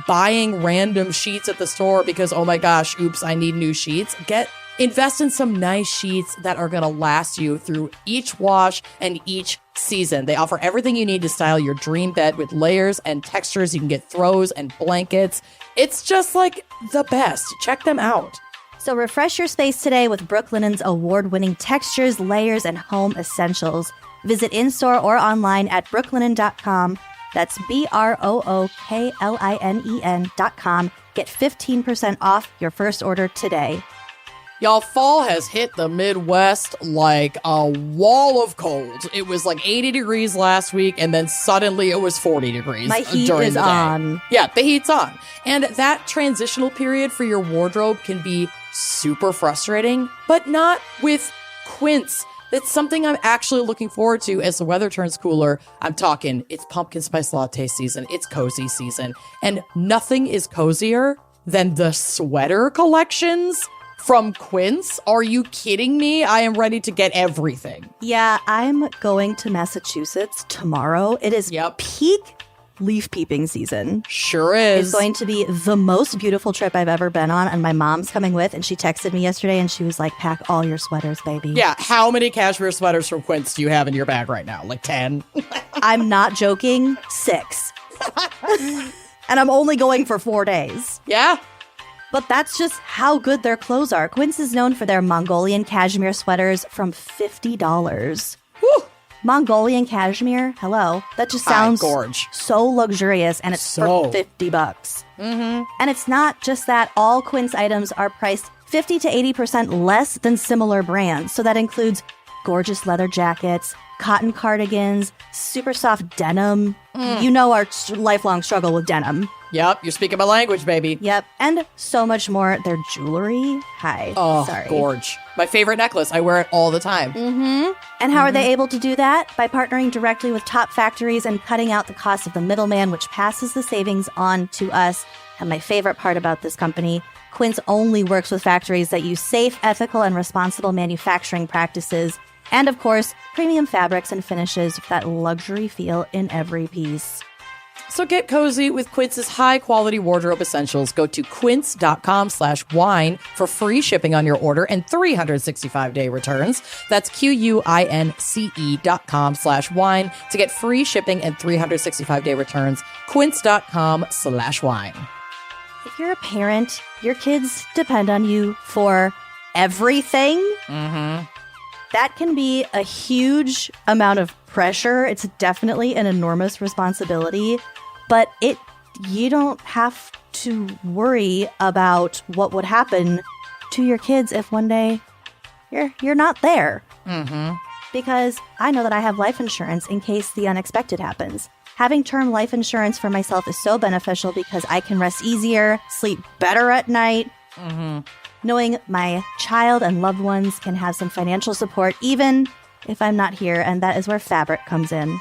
buying random sheets at the store because, oh my gosh, oops, I need new sheets. Invest in some nice sheets that are going to last you through each wash and each season. They offer everything you need to style your dream bed with layers and textures. You can get throws and blankets. It's just like the best. Check them out. So refresh your space today with Brooklinen's award-winning textures, layers, and home essentials. Visit in-store or online at brooklinen.com. That's BROOKLINEN.com. Get 15% off your first order today. Y'all, fall has hit the Midwest like a wall of cold. It was like 80 degrees last week, and then suddenly it was 40 degrees My heat during is the day. on. Yeah, the heat's on. And that transitional period for your wardrobe can be super frustrating, but not with Quince. It's something I'm actually looking forward to as the weather turns cooler. I'm talking, it's pumpkin spice latte season. It's cozy season. And nothing is cozier than the sweater collections from Quince. Are you kidding me? I am ready to get everything. Yeah, I'm going to Massachusetts tomorrow. It is peak leaf peeping season. Sure is. It's going to be the most beautiful trip I've ever been on, and my mom's coming with, and she texted me yesterday, and she was like, pack all your sweaters, baby. Yeah, how many cashmere sweaters from Quince do you have in your bag right now? Like 10? I'm not joking, 6. And I'm only going for 4 days. Yeah. But that's just how good their clothes are. Quince is known for their Mongolian cashmere sweaters from $50. Whew. Mongolian cashmere? Hello. That just sounds gorge. so luxurious, and it's for $50. And it's not just that. All Quince items are priced 50 to 80% less than similar brands. So that includes gorgeous leather jackets, cotton cardigans, super soft denim. You know our lifelong struggle with denim. Yep, you're speaking my language, baby. Yep, and so much more. Their jewelry. Sorry. Gorge. My favorite necklace. I wear it all the time. And how are they able to do that? By partnering directly with top factories and cutting out the cost of the middleman, which passes the savings on to us. And my favorite part about this company, Quince only works with factories that use safe, ethical, and responsible manufacturing practices. And of course, premium fabrics and finishes with that luxury feel in every piece. So get cozy with Quince's high-quality wardrobe essentials. Go to quince.com/wine for free shipping on your order and 365-day returns. That's QUINCE.com/wine to get free shipping and 365-day returns. Quince.com/wine. If you're a parent, your kids depend on you for everything. That can be a huge amount of pressure. It's definitely an enormous responsibility, but you don't have to worry about what would happen to your kids if one day you're not there. Because I know that I have life insurance in case the unexpected happens. Having term life insurance for myself is so beneficial because I can rest easier, sleep better at night. Knowing my child and loved ones can have some financial support even if I'm not here, and that is where Fabric comes in.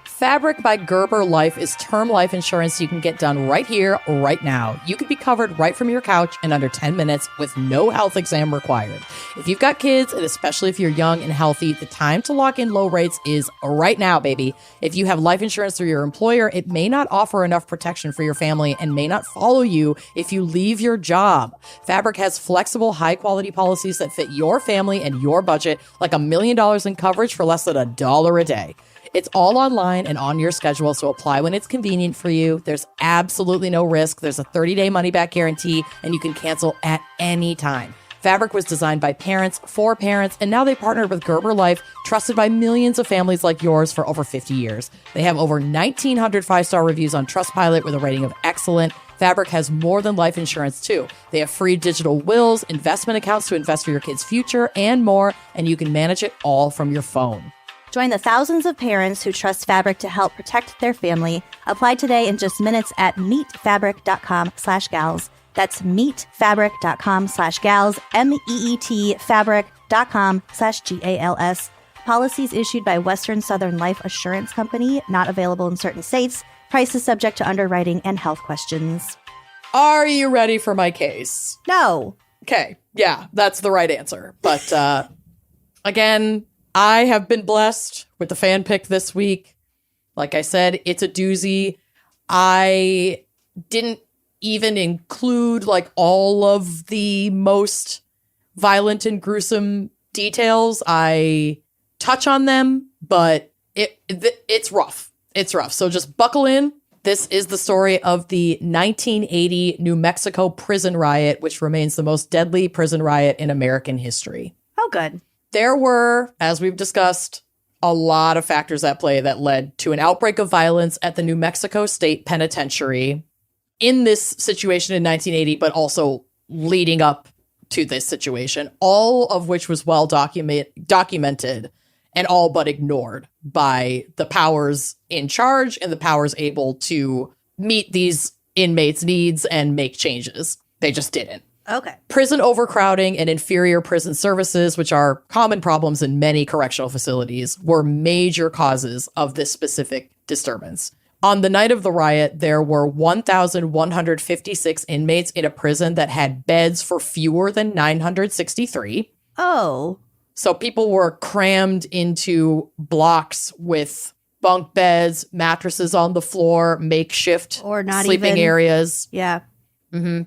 Fabric by Gerber Life is term life insurance you can get done right here, right now. You could be covered right from your couch in under 10 minutes with no health exam required. If you've got kids, and especially if you're young and healthy, the time to lock in low rates is right now, baby. If you have life insurance through your employer, it may not offer enough protection for your family and may not follow you if you leave your job. Fabric has flexible, high-quality policies that fit your family and your budget, like $1 million in coverage for less than $1 a day. It's all online and on your schedule, so apply when it's convenient for you. There's absolutely no risk. There's a 30-day money-back guarantee, and you can cancel at any time. Fabric was designed by parents for parents, and now they partnered with Gerber Life, trusted by millions of families like yours for over 50 years. They have over 1,900 five-star reviews on Trustpilot with a rating of excellent. Fabric has more than life insurance, too. They have free digital wills, investment accounts to invest for your kids' future, and more, and you can manage it all from your phone. Join the thousands of parents who trust Fabric to help protect their family. Apply today in just minutes at meetfabric.com/gals. That's meetfabric.com/gals, MEET fabric.com/GALS. Policies issued by Western Southern Life Assurance Company, not available in certain states. Prices subject to underwriting and health questions. Are you ready for my case? No. Okay, yeah, that's the right answer. But again, I have been blessed with the fan pick this week. Like I said, it's a doozy. I didn't even include like all of the most violent and gruesome details. I touch on them, but it's rough. It's rough. So just buckle in. This is the story of the 1980 New Mexico prison riot, which remains the most deadly prison riot in American history. Oh, good. There were, as we've discussed, a lot of factors at play that led to an outbreak of violence at the New Mexico State Penitentiary in this situation in 1980, but also leading up to this situation, all of which was well documented and all but ignored by the powers in charge and the powers able to meet these inmates' needs and make changes. They just didn't. Okay. Prison overcrowding and inferior prison services, which are common problems in many correctional facilities, were major causes of this specific disturbance. On the night of the riot, there were 1,156 inmates in a prison that had beds for fewer than 963. Oh. So people were crammed into blocks with bunk beds, mattresses on the floor, makeshift or not sleeping even areas. Yeah.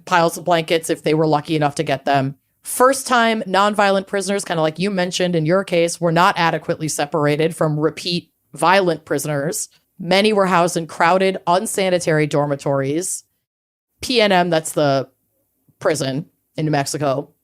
Piles of blankets if they were lucky enough to get them. First-time nonviolent prisoners, kind of like you mentioned in your case, were not adequately separated from repeat violent prisoners. Many were housed in crowded, unsanitary dormitories. PNM, that's the prison in New Mexico.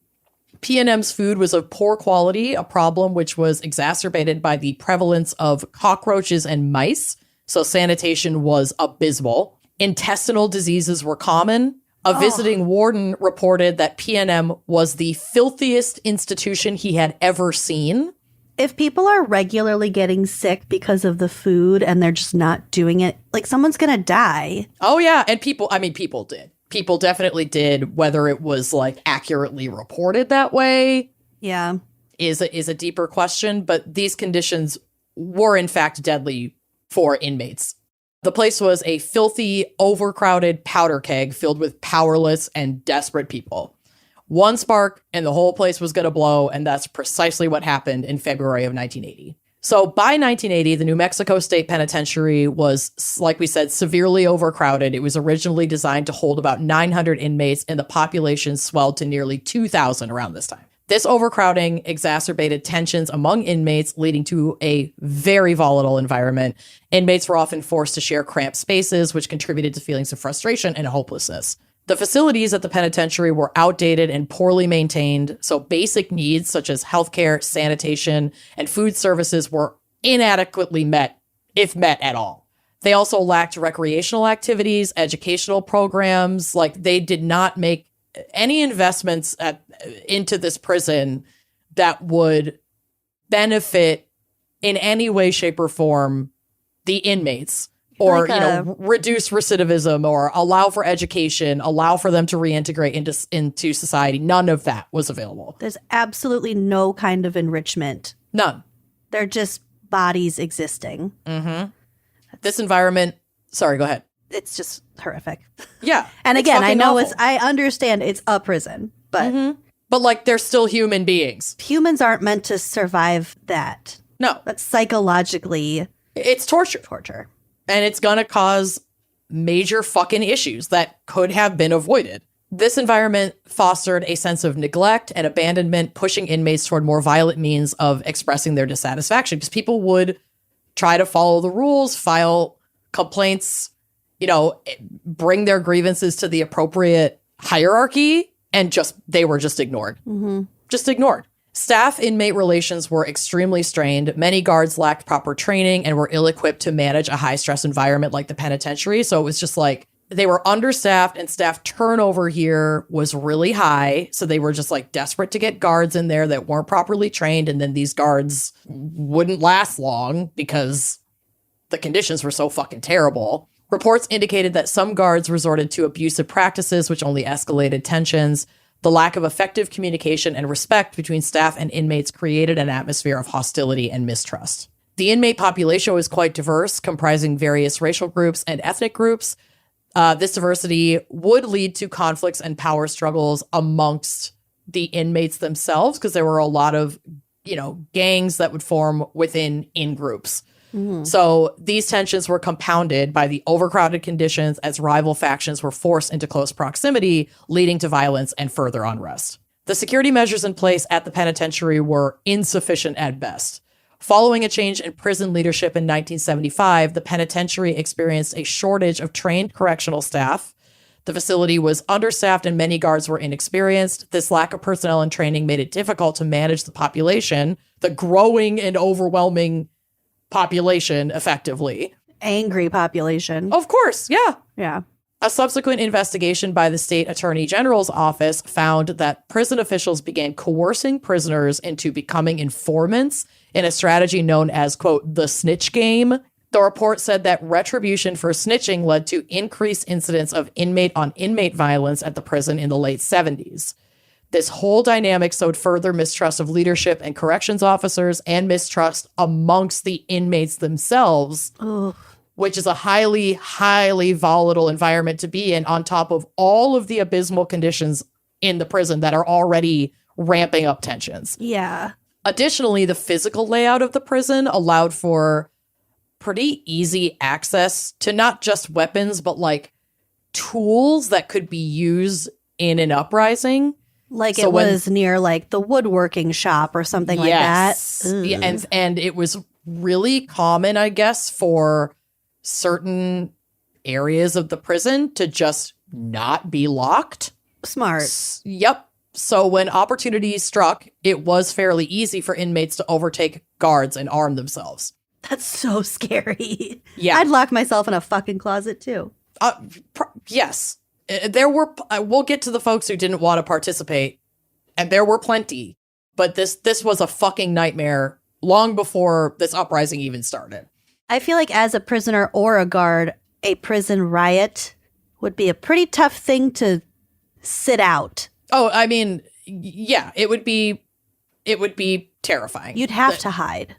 PNM's food was of poor quality, a problem which was exacerbated by the prevalence of cockroaches and mice. So sanitation was abysmal. Intestinal diseases were common. A visiting warden reported that PNM was the filthiest institution he had ever seen. If people are regularly getting sick because of the food and they're just not doing it, like someone's going to die. Oh, yeah. And people did. People definitely did, whether it was like accurately reported that way. Yeah. Is a deeper question. But these conditions were, in fact, deadly for inmates. The place was a filthy, overcrowded powder keg filled with powerless and desperate people. One spark and the whole place was going to blow, and that's precisely what happened in February of 1980. So by 1980, the New Mexico State Penitentiary was, like we said, severely overcrowded. It was originally designed to hold about 900 inmates, and the population swelled to nearly 2,000 around this time. This overcrowding exacerbated tensions among inmates, leading to a very volatile environment. Inmates were often forced to share cramped spaces, which contributed to feelings of frustration and hopelessness. The facilities at the penitentiary were outdated and poorly maintained, so basic needs such as healthcare, sanitation, and food services were inadequately met, if met at all. They also lacked recreational activities, educational programs. Like, they did not make any investments into this prison that would benefit in any way, shape, or form the inmates, or reduce recidivism, or allow for education, allow for them to reintegrate into society. None of that was available. There's absolutely no kind of enrichment. None. They're just bodies existing. Mm-hmm. This environment, sorry, go ahead. It's just horrific. Yeah. And again, I know awful. I understand it's a prison, but But like they're still human beings. humans aren't meant to survive that. No. That's psychologically It's torture. torture. And it's going to cause major fucking issues that could have been avoided. This environment fostered a sense of neglect and abandonment, pushing inmates toward more violent means of expressing their dissatisfaction, because people would try to follow the rules, file complaints, bring their grievances to the appropriate hierarchy, and they were just ignored. Just ignored. Staff-inmate relations were extremely strained. Many guards lacked proper training and were ill-equipped to manage a high-stress environment like the penitentiary. So it was just like they were understaffed, and staff turnover here was really high. So they were just like desperate to get guards in there that weren't properly trained. And then these guards wouldn't last long because the conditions were so fucking terrible. Reports indicated that some guards resorted to abusive practices, which only escalated tensions. The lack of effective communication and respect between staff and inmates created an atmosphere of hostility and mistrust. The inmate population was quite diverse, comprising various racial groups and ethnic groups. This diversity would lead to conflicts and power struggles amongst the inmates themselves, because there were a lot of, gangs that would form within in-groups. So these tensions were compounded by the overcrowded conditions as rival factions were forced into close proximity, leading to violence and further unrest. The security measures in place at the penitentiary were insufficient at best. Following a change in prison leadership in 1975, the penitentiary experienced a shortage of trained correctional staff. The facility was understaffed and many guards were inexperienced. This lack of personnel and training made it difficult to manage the population, the growing and overwhelming population, effectively. Angry population. Of course, yeah. Yeah. A subsequent investigation by the state attorney general's office found that prison officials began coercing prisoners into becoming informants in a strategy known as, quote, the snitch game. The report said that retribution for snitching led to increased incidents of inmate-on-inmate violence at the prison in the late 70s. This whole dynamic sowed further mistrust of leadership and corrections officers and mistrust amongst the inmates themselves, which is a highly, highly volatile environment to be in, on top of all of the abysmal conditions in the prison that are already ramping up tensions. Yeah. Additionally, the physical layout of the prison allowed for pretty easy access to not just weapons, but like tools that could be used in an uprising. Like so it was near like the woodworking shop or something like that. Yeah, and it was really common, I guess, for certain areas of the prison to just not be locked. Smart. Yep. So when opportunity struck, it was fairly easy for inmates to overtake guards and arm themselves. That's so scary. Yeah. I'd lock myself in a fucking closet too. Yes. There were, we'll get to the folks who didn't want to participate, and there were plenty, but this was a fucking nightmare long before this uprising even started. I feel like as a prisoner or a guard, a prison riot would be a pretty tough thing to sit out. Oh, I mean, yeah, it would be terrifying. You'd have to hide.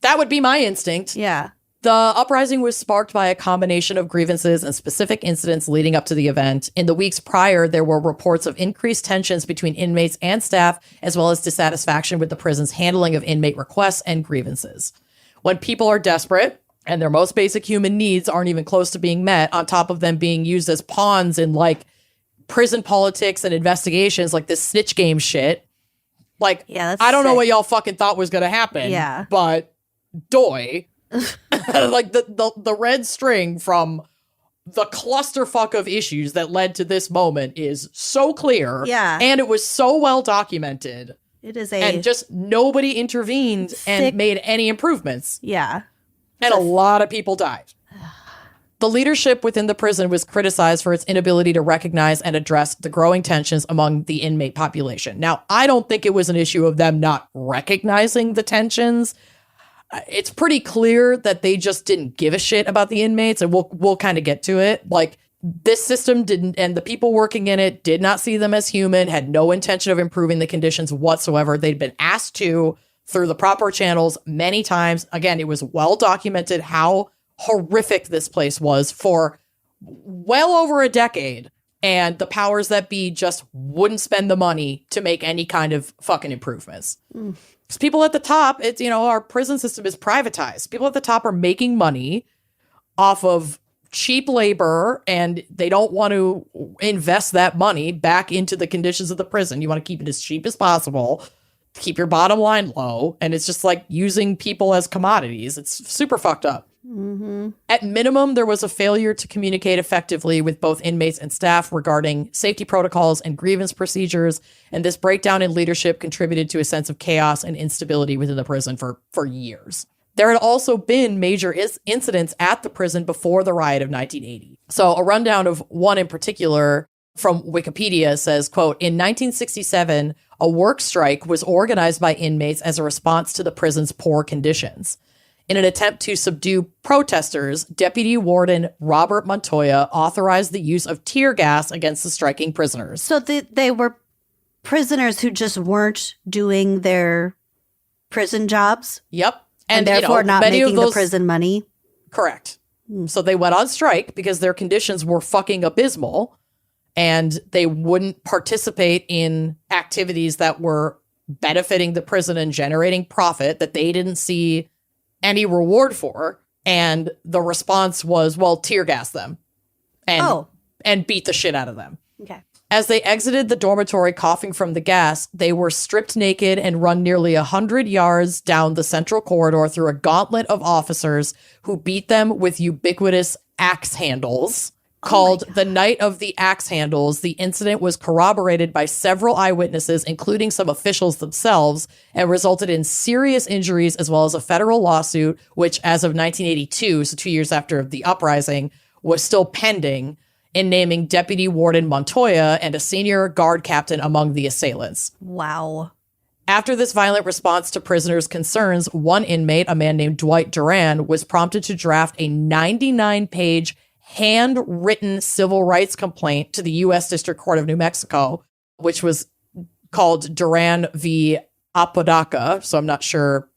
That would be my instinct. Yeah. The uprising was sparked by a combination of grievances and specific incidents leading up to the event. In the weeks prior, there were reports of increased tensions between inmates and staff, as well as dissatisfaction with the prison's handling of inmate requests and grievances. When people are desperate and their most basic human needs aren't even close to being met, on top of them being used as pawns in like prison politics and investigations, like this snitch game shit. Like, yeah, that's I don't know sick. what y'all fucking thought was going to happen. Yeah. But doy. Like the red string from the clusterfuck of issues that led to this moment is so clear. Yeah. And it was so well documented. It is and just nobody intervened and made any improvements. Yeah. And a lot of people died. The leadership within the prison was criticized for its inability to recognize and address the growing tensions among the inmate population. Now, I don't think it was an issue of them not recognizing the tensions. It's pretty clear that they just didn't give a shit about the inmates, and we'll kind of get to it. Like, this system didn't, and the people working in it did not see them as human, had no intention of improving the conditions whatsoever. They'd been asked to through the proper channels many times. Again, it was well documented how horrific this place was for well over a decade. And the powers that be just wouldn't spend the money to make any kind of fucking improvements. Because people at the top, it's, you know, our prison system is privatized. People at the top are making money off of cheap labor, and they don't want to invest that money back into the conditions of the prison. You want to keep it as cheap as possible, keep your bottom line low, and it's just like using people as commodities. It's super fucked up. At minimum, there was a failure to communicate effectively with both inmates and staff regarding safety protocols and grievance procedures, and this breakdown in leadership contributed to a sense of chaos and instability within the prison for years. There had also been major incidents at the prison before the riot of 1980. So a rundown of one in particular from Wikipedia says, quote, in 1967, a work strike was organized by inmates as a response to the prison's poor conditions. In an attempt to subdue protesters, Deputy Warden Robert Montoya authorized the use of tear gas against the striking prisoners. So they were prisoners who just weren't doing their prison jobs? Yep. And therefore not making the prison money? Correct. So they went on strike because their conditions were fucking abysmal, and they wouldn't participate in activities that were benefiting the prison and generating profit that they didn't see any reward for. And the response was, well, tear gas them and beat the shit out of them. Okay. As they exited the dormitory coughing from the gas, they were stripped naked and run nearly 100 yards down the central corridor through a gauntlet of officers who beat them with ubiquitous axe handles. Called the Night of the Axe Handles, the incident was corroborated by several eyewitnesses, including some officials themselves, and resulted in serious injuries as well as a federal lawsuit, which as of 1982, so 2 years after the uprising, was still pending, in naming Deputy Warden Montoya and a senior guard captain among the assailants. Wow. After this violent response to prisoners' concerns, one inmate, a man named Dwight Duran, was prompted to draft a 99-page handwritten civil rights complaint to the U.S. District Court of New Mexico, which was called Duran v. Apodaca. So I'm not sure,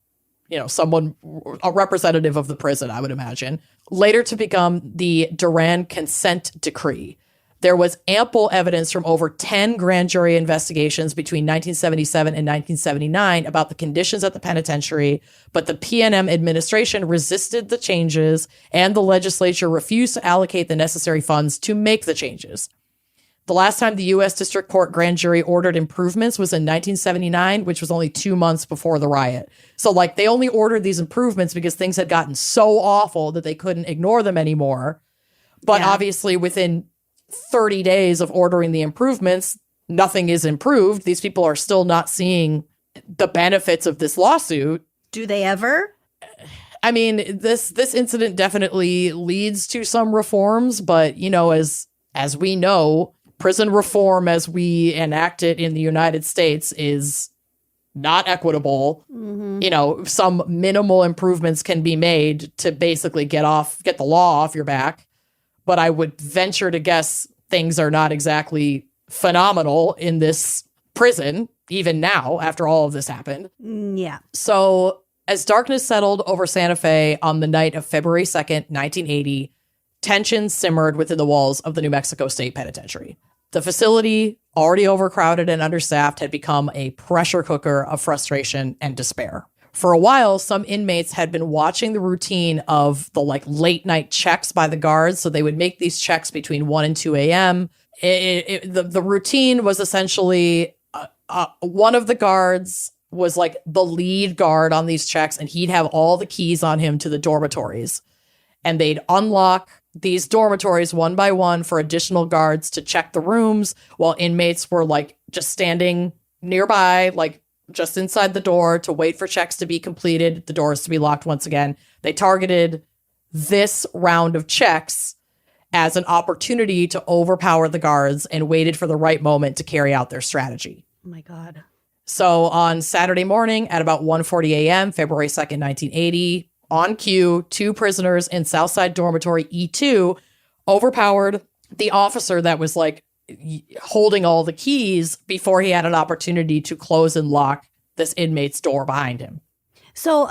a representative of the prison, I would imagine. Later to become the Duran Consent Decree. There was ample evidence from over 10 grand jury investigations between 1977 and 1979 about the conditions at the penitentiary, but the PNM administration resisted the changes and the legislature refused to allocate the necessary funds to make the changes. The last time the U.S. District Court grand jury ordered improvements was in 1979, which was only 2 months before the riot. So they only ordered these improvements because things had gotten so awful that they couldn't ignore them anymore. But obviously within 30 days of ordering the improvements, nothing is improved. These people are still not seeing the benefits of this lawsuit. Do they ever? I mean, this incident definitely leads to some reforms, but, as we know, prison reform as we enact it in the United States is not equitable. Some minimal improvements can be made to basically get the law off your back. But I would venture to guess things are not exactly phenomenal in this prison, even now, after all of this happened. Yeah. So as darkness settled over Santa Fe on the night of February 2nd, 1980, tensions simmered within the walls of the New Mexico State Penitentiary. The facility, already overcrowded and understaffed, had become a pressure cooker of frustration and despair. For a while, some inmates had been watching the routine of the late night checks by the guards. So they would make these checks between 1 and 2 a.m. The routine was essentially one of the guards was the lead guard on these checks, and he'd have all the keys on him to the dormitories. And they'd unlock these dormitories one by one for additional guards to check the rooms while inmates were just standing nearby, just inside the door to wait for checks to be completed, the doors to be locked once again. They targeted this round of checks as an opportunity to overpower the guards and waited for the right moment to carry out their strategy. Oh my God. So on Saturday morning at about 1:40 a.m., February 2nd, 1980, on cue, 2 prisoners in Southside Dormitory E2 overpowered the officer that was holding all the keys before he had an opportunity to close and lock this inmate's door behind him. So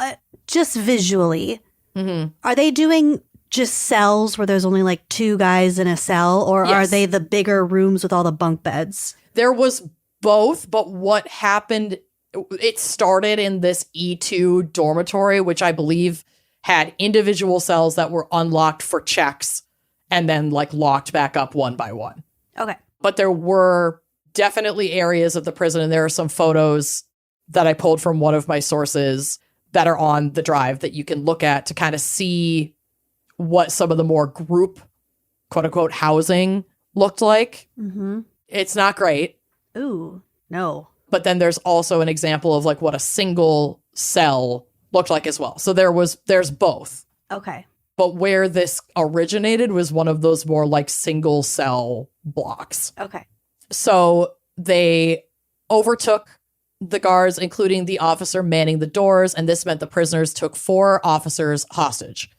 just visually, are they doing just cells where there's only like 2 guys in a cell, or are they the bigger rooms with all the bunk beds? There was both, but what happened, it started in this E2 dormitory, which I believe had individual cells that were unlocked for checks and then like locked back up one by one. Okay. But there were definitely areas of the prison, and there are some photos that I pulled from one of my sources that are on the drive that you can look at to kind of see what some of the more group, quote unquote, housing looked like. Mm-hmm. It's not great. Ooh, no. But then there's also an example of like what a single cell looked like as well. So there's both. Okay. But where this originated was one of those more like single cell blocks. Okay. So they overtook the guards, including the officer manning the doors, and this meant the prisoners took 4 officers hostage.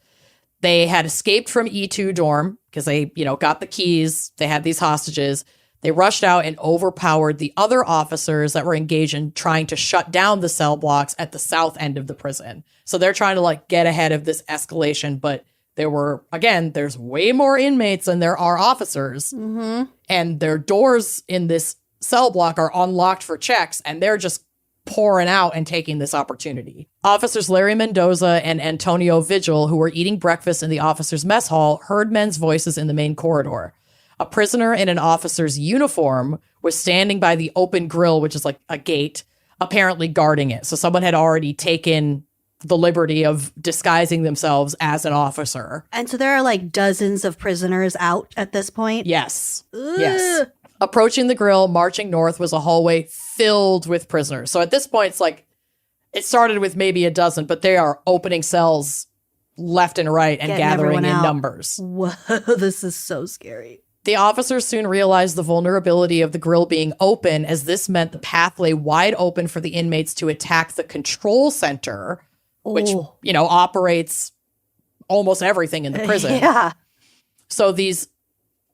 They had escaped from E2 dorm because they, got the keys. They had these hostages. They rushed out and overpowered the other officers that were engaged in trying to shut down the cell blocks at the south end of the prison. So they're trying to like get ahead of this escalation, but there's way more inmates than there are officers. Mm-hmm. And their doors in this cell block are unlocked for checks, and they're just pouring out and taking this opportunity. Officers Larry Mendoza and Antonio Vigil, who were eating breakfast in the officers' mess hall, heard men's voices in the main corridor. A prisoner in an officer's uniform was standing by the open grill, which is like a gate, apparently guarding it. So someone had already taken the liberty of disguising themselves as an officer. And so there are like dozens of prisoners out at this point? Yes. Ugh. Yes. Approaching the grill, marching north, was a hallway filled with prisoners. So at this point, it's like, it started with maybe a dozen, but they are opening cells left and right and Getting gathering in everyone out. numbers. Whoa, this is so scary. The officers soon realized the vulnerability of the grill being open, as this meant the path lay wide open for the inmates to attack the control center, which, operates almost everything in the prison. Yeah. So these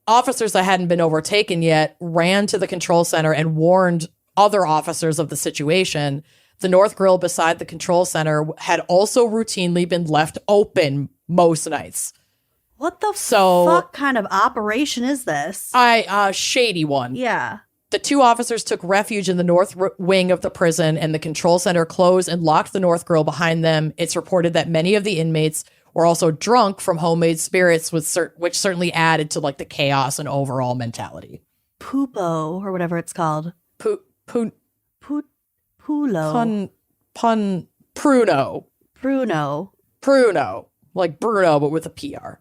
officers that hadn't been overtaken yet ran to the control center and warned other officers of the situation. The north grill beside the control center had also routinely been left open most nights. What the fuck kind of operation is this? Shady one. Yeah. The 2 officers took refuge in the north wing of the prison, and the control center closed and locked the north grill behind them. It's reported that many of the inmates were also drunk from homemade spirits, which certainly added to like the chaos and overall mentality. Pupo, or whatever it's called. Pulo. Pruno. Pruno. Like Bruno, but with a PR.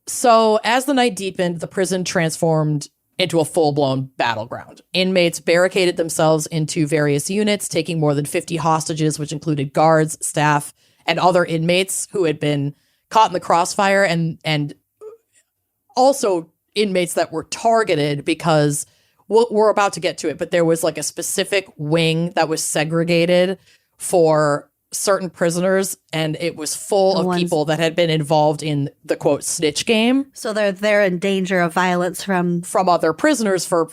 So as the night deepened, the prison transformed into a full-blown battleground. Inmates barricaded themselves into various units, taking more than 50 hostages, which included guards, staff, and other inmates who had been caught in the crossfire, and also inmates that were targeted because we're about to get to it, but there was like a specific wing that was segregated for certain prisoners, and it was full of people that had been involved in the quote snitch game. So they're in danger of violence from other prisoners for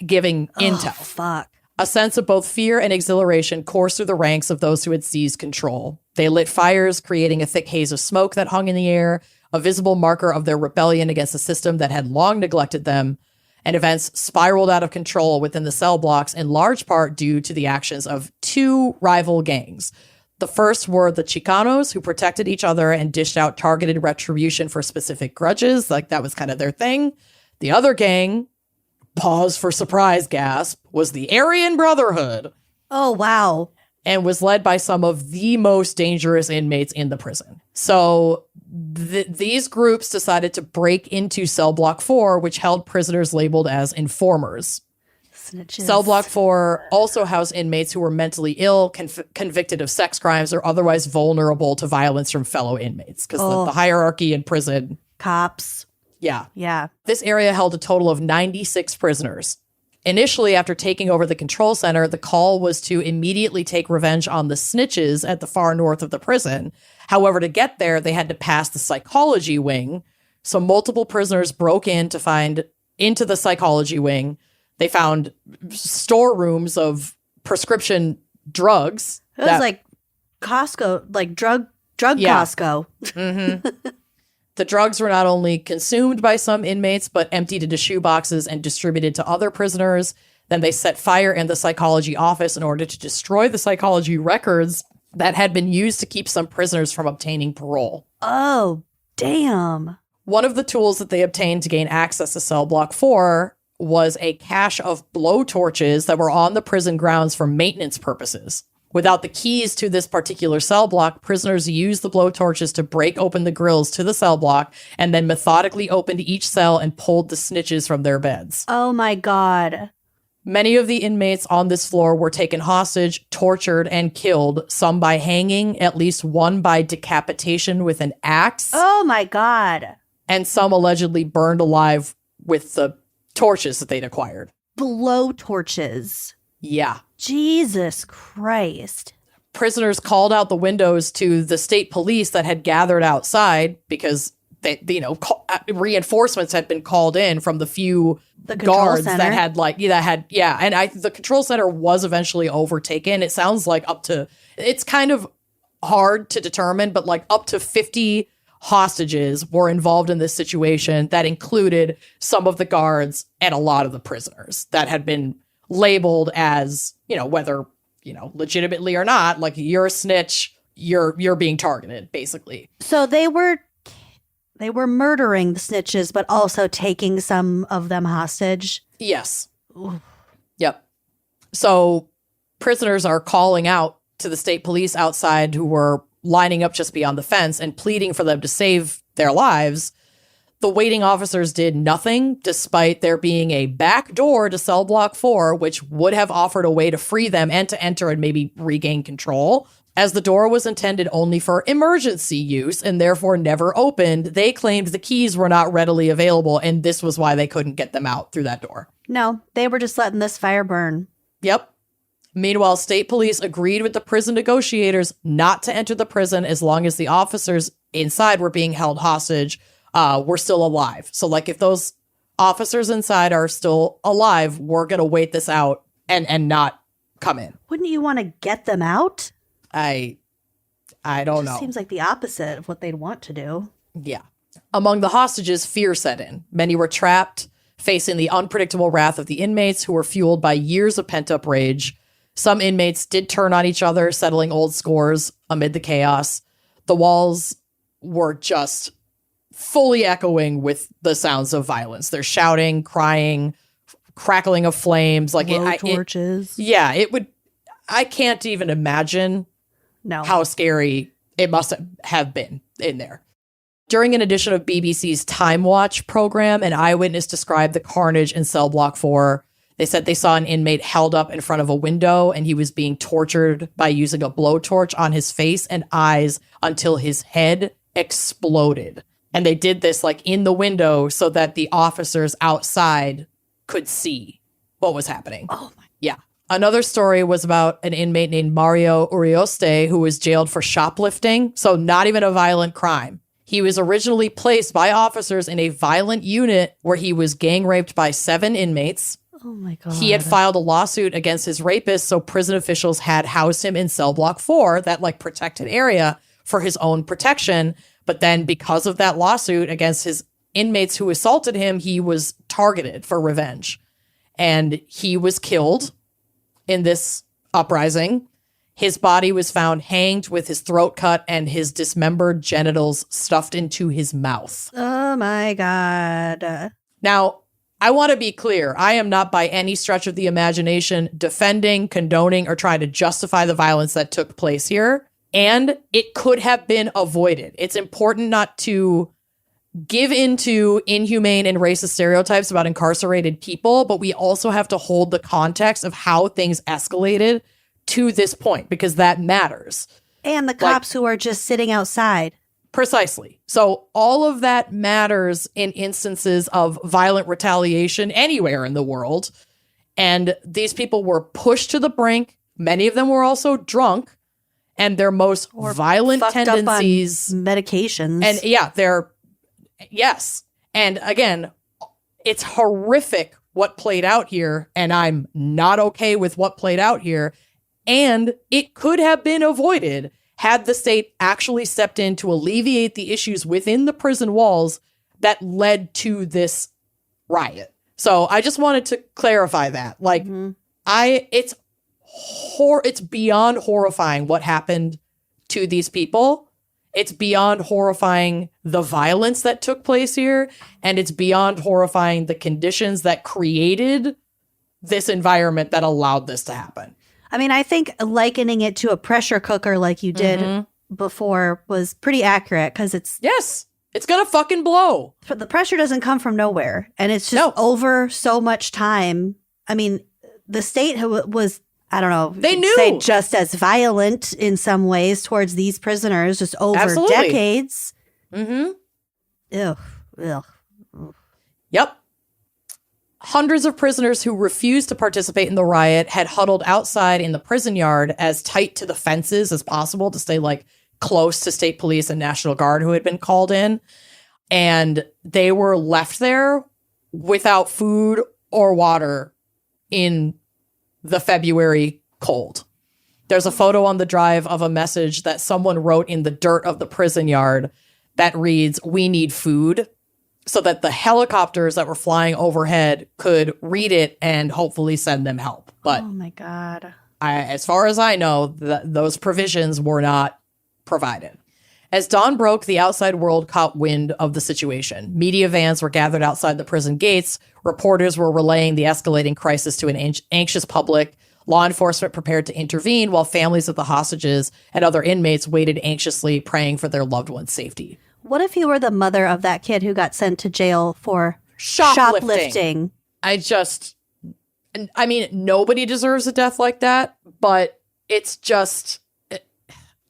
giving intel. Fuck. A sense of both fear and exhilaration coursed through the ranks of those who had seized control. They lit fires, creating a thick haze of smoke that hung in the air, a visible marker of their rebellion against a system that had long neglected them. And events spiraled out of control within the cell blocks, in large part due to the actions of 2 rival gangs. The first were the Chicanos, who protected each other and dished out targeted retribution for specific grudges. Like, that was kind of their thing. The other gang, pause for surprise gasp, was the Aryan Brotherhood. Oh, wow. And was led by some of the most dangerous inmates in the prison. So these groups decided to break into Cell Block 4, which held prisoners labeled as informers. Snitches. Cell Block 4 also housed inmates who were mentally ill, convicted of sex crimes, or otherwise vulnerable to violence from fellow inmates. Because the hierarchy in prison. Cops. Yeah. Yeah. This area held a total of 96 prisoners. Initially, after taking over the control center, the call was to immediately take revenge on the snitches at the far north of the prison. However, to get there, they had to pass the psychology wing. So multiple prisoners broke into the psychology wing. They found storerooms of prescription drugs. It was like Costco, like drug Costco. Mm-hmm. The drugs were not only consumed by some inmates, but emptied into shoeboxes and distributed to other prisoners. Then they set fire in the psychology office in order to destroy the psychology records that had been used to keep some prisoners from obtaining parole. Oh, damn. One of the tools that they obtained to gain access to cell block 4 was a cache of blowtorches that were on the prison grounds for maintenance purposes. Without the keys to this particular cell block, prisoners used the blowtorches to break open the grills to the cell block and then methodically opened each cell and pulled the snitches from their beds. Oh my God. Many of the inmates on this floor were taken hostage, tortured, and killed, some by hanging, at least one by decapitation with an axe. Oh my God. And some allegedly burned alive with the torches that they'd acquired. Blowtorches. Yeah. Jesus Christ. Prisoners called out the windows to the state police that had gathered outside because they, reinforcements had been called in from the few guards center. that had and the control center was eventually overtaken. It sounds like it's kind of hard to determine, but like up to 50 hostages were involved in this situation that included some of the guards and a lot of the prisoners that had been labeled as, whether, legitimately or not, like you're a snitch, you're being targeted, basically. So they were murdering the snitches, but also taking some of them hostage. Yes. Ooh. Yep. So prisoners are calling out to the state police outside who were lining up just beyond the fence and pleading for them to save their lives. The waiting officers did nothing, despite there being a back door to cell block 4, which would have offered a way to free them and to enter and maybe regain control. As the door was intended only for emergency use and therefore never opened, they claimed the keys were not readily available, and this was why they couldn't get them out through that door. No, they were just letting this fire burn. Yep. Meanwhile, state police agreed with the prison negotiators not to enter the prison as long as the officers inside were being held hostage, were still alive. So, like, if those officers inside are still alive, we're going to wait this out and not come in. Wouldn't you want to get them out? I don't know. Seems like the opposite of what they'd want to do. Yeah. Among the hostages, fear set in. Many were trapped, facing the unpredictable wrath of the inmates who were fueled by years of pent-up rage. Some inmates did turn on each other, settling old scores amid the chaos. The walls were just fully echoing with the sounds of violence. They're shouting, crying, crackling of flames. Like torches. It would. I can't even imagine how scary it must have been in there. During an edition of BBC's Time Watch program, an eyewitness described the carnage in cell block 4. They said they saw an inmate held up in front of a window and he was being tortured by using a blowtorch on his face and eyes until his head exploded. And they did this like in the window so that the officers outside could see what was happening. Oh my. Yeah. Another story was about an inmate named Mario Urioste who was jailed for shoplifting. So not even a violent crime. He was originally placed by officers in a violent unit where he was gang raped by 7 inmates. Oh my God. He had filed a lawsuit against his rapist, so prison officials had housed him in cell block 4, that like protected area, for his own protection. But then because of that lawsuit against his inmates who assaulted him, he was targeted for revenge. And he was killed in this uprising. His body was found hanged with his throat cut and his dismembered genitals stuffed into his mouth. Oh my God. Now, I want to be clear. I am not by any stretch of the imagination defending, condoning, or trying to justify the violence that took place here. And it could have been avoided. It's important not to give into inhumane and racist stereotypes about incarcerated people, but we also have to hold the context of how things escalated to this point, because that matters. And the cops who are just sitting outside. Precisely. So all of that matters in instances of violent retaliation anywhere in the world. And these people were pushed to the brink. Many of them were also drunk, and their most violent tendencies. Up on medications. And yes. And again, it's horrific what played out here, and I'm not okay with what played out here. And it could have been avoided had the state actually stepped in to alleviate the issues within the prison walls that led to this riot. So I just wanted to clarify that. Like, it's beyond horrifying what happened to these people. It's beyond horrifying the violence that took place here. And it's beyond horrifying the conditions that created this environment that allowed this to happen. I mean, I think likening it to a pressure cooker like you did before was pretty accurate because it's... Yes, it's going to fucking blow. But the pressure doesn't come from nowhere. And it's just over so much time. I mean, the state was, I don't know, they knew. Say just as violent in some ways towards these prisoners just over decades. Mm-hmm. Ew. Ugh. Yep. Hundreds of prisoners who refused to participate in the riot had huddled outside in the prison yard as tight to the fences as possible to stay like close to state police and National Guard who had been called in. And they were left there without food or water in the February cold. There's a photo on the drive of a message that someone wrote in the dirt of the prison yard that reads, "We need food," so that the helicopters that were flying overhead could read it and hopefully send them help. But oh my God. As far as I know, those provisions were not provided. As dawn broke, the outside world caught wind of the situation. Media vans were gathered outside the prison gates. Reporters were relaying the escalating crisis to an anxious public. Law enforcement prepared to intervene while families of the hostages and other inmates waited anxiously, praying for their loved ones' safety. What if you were the mother of that kid who got sent to jail for shoplifting? I mean, nobody deserves a death like that, but it's just,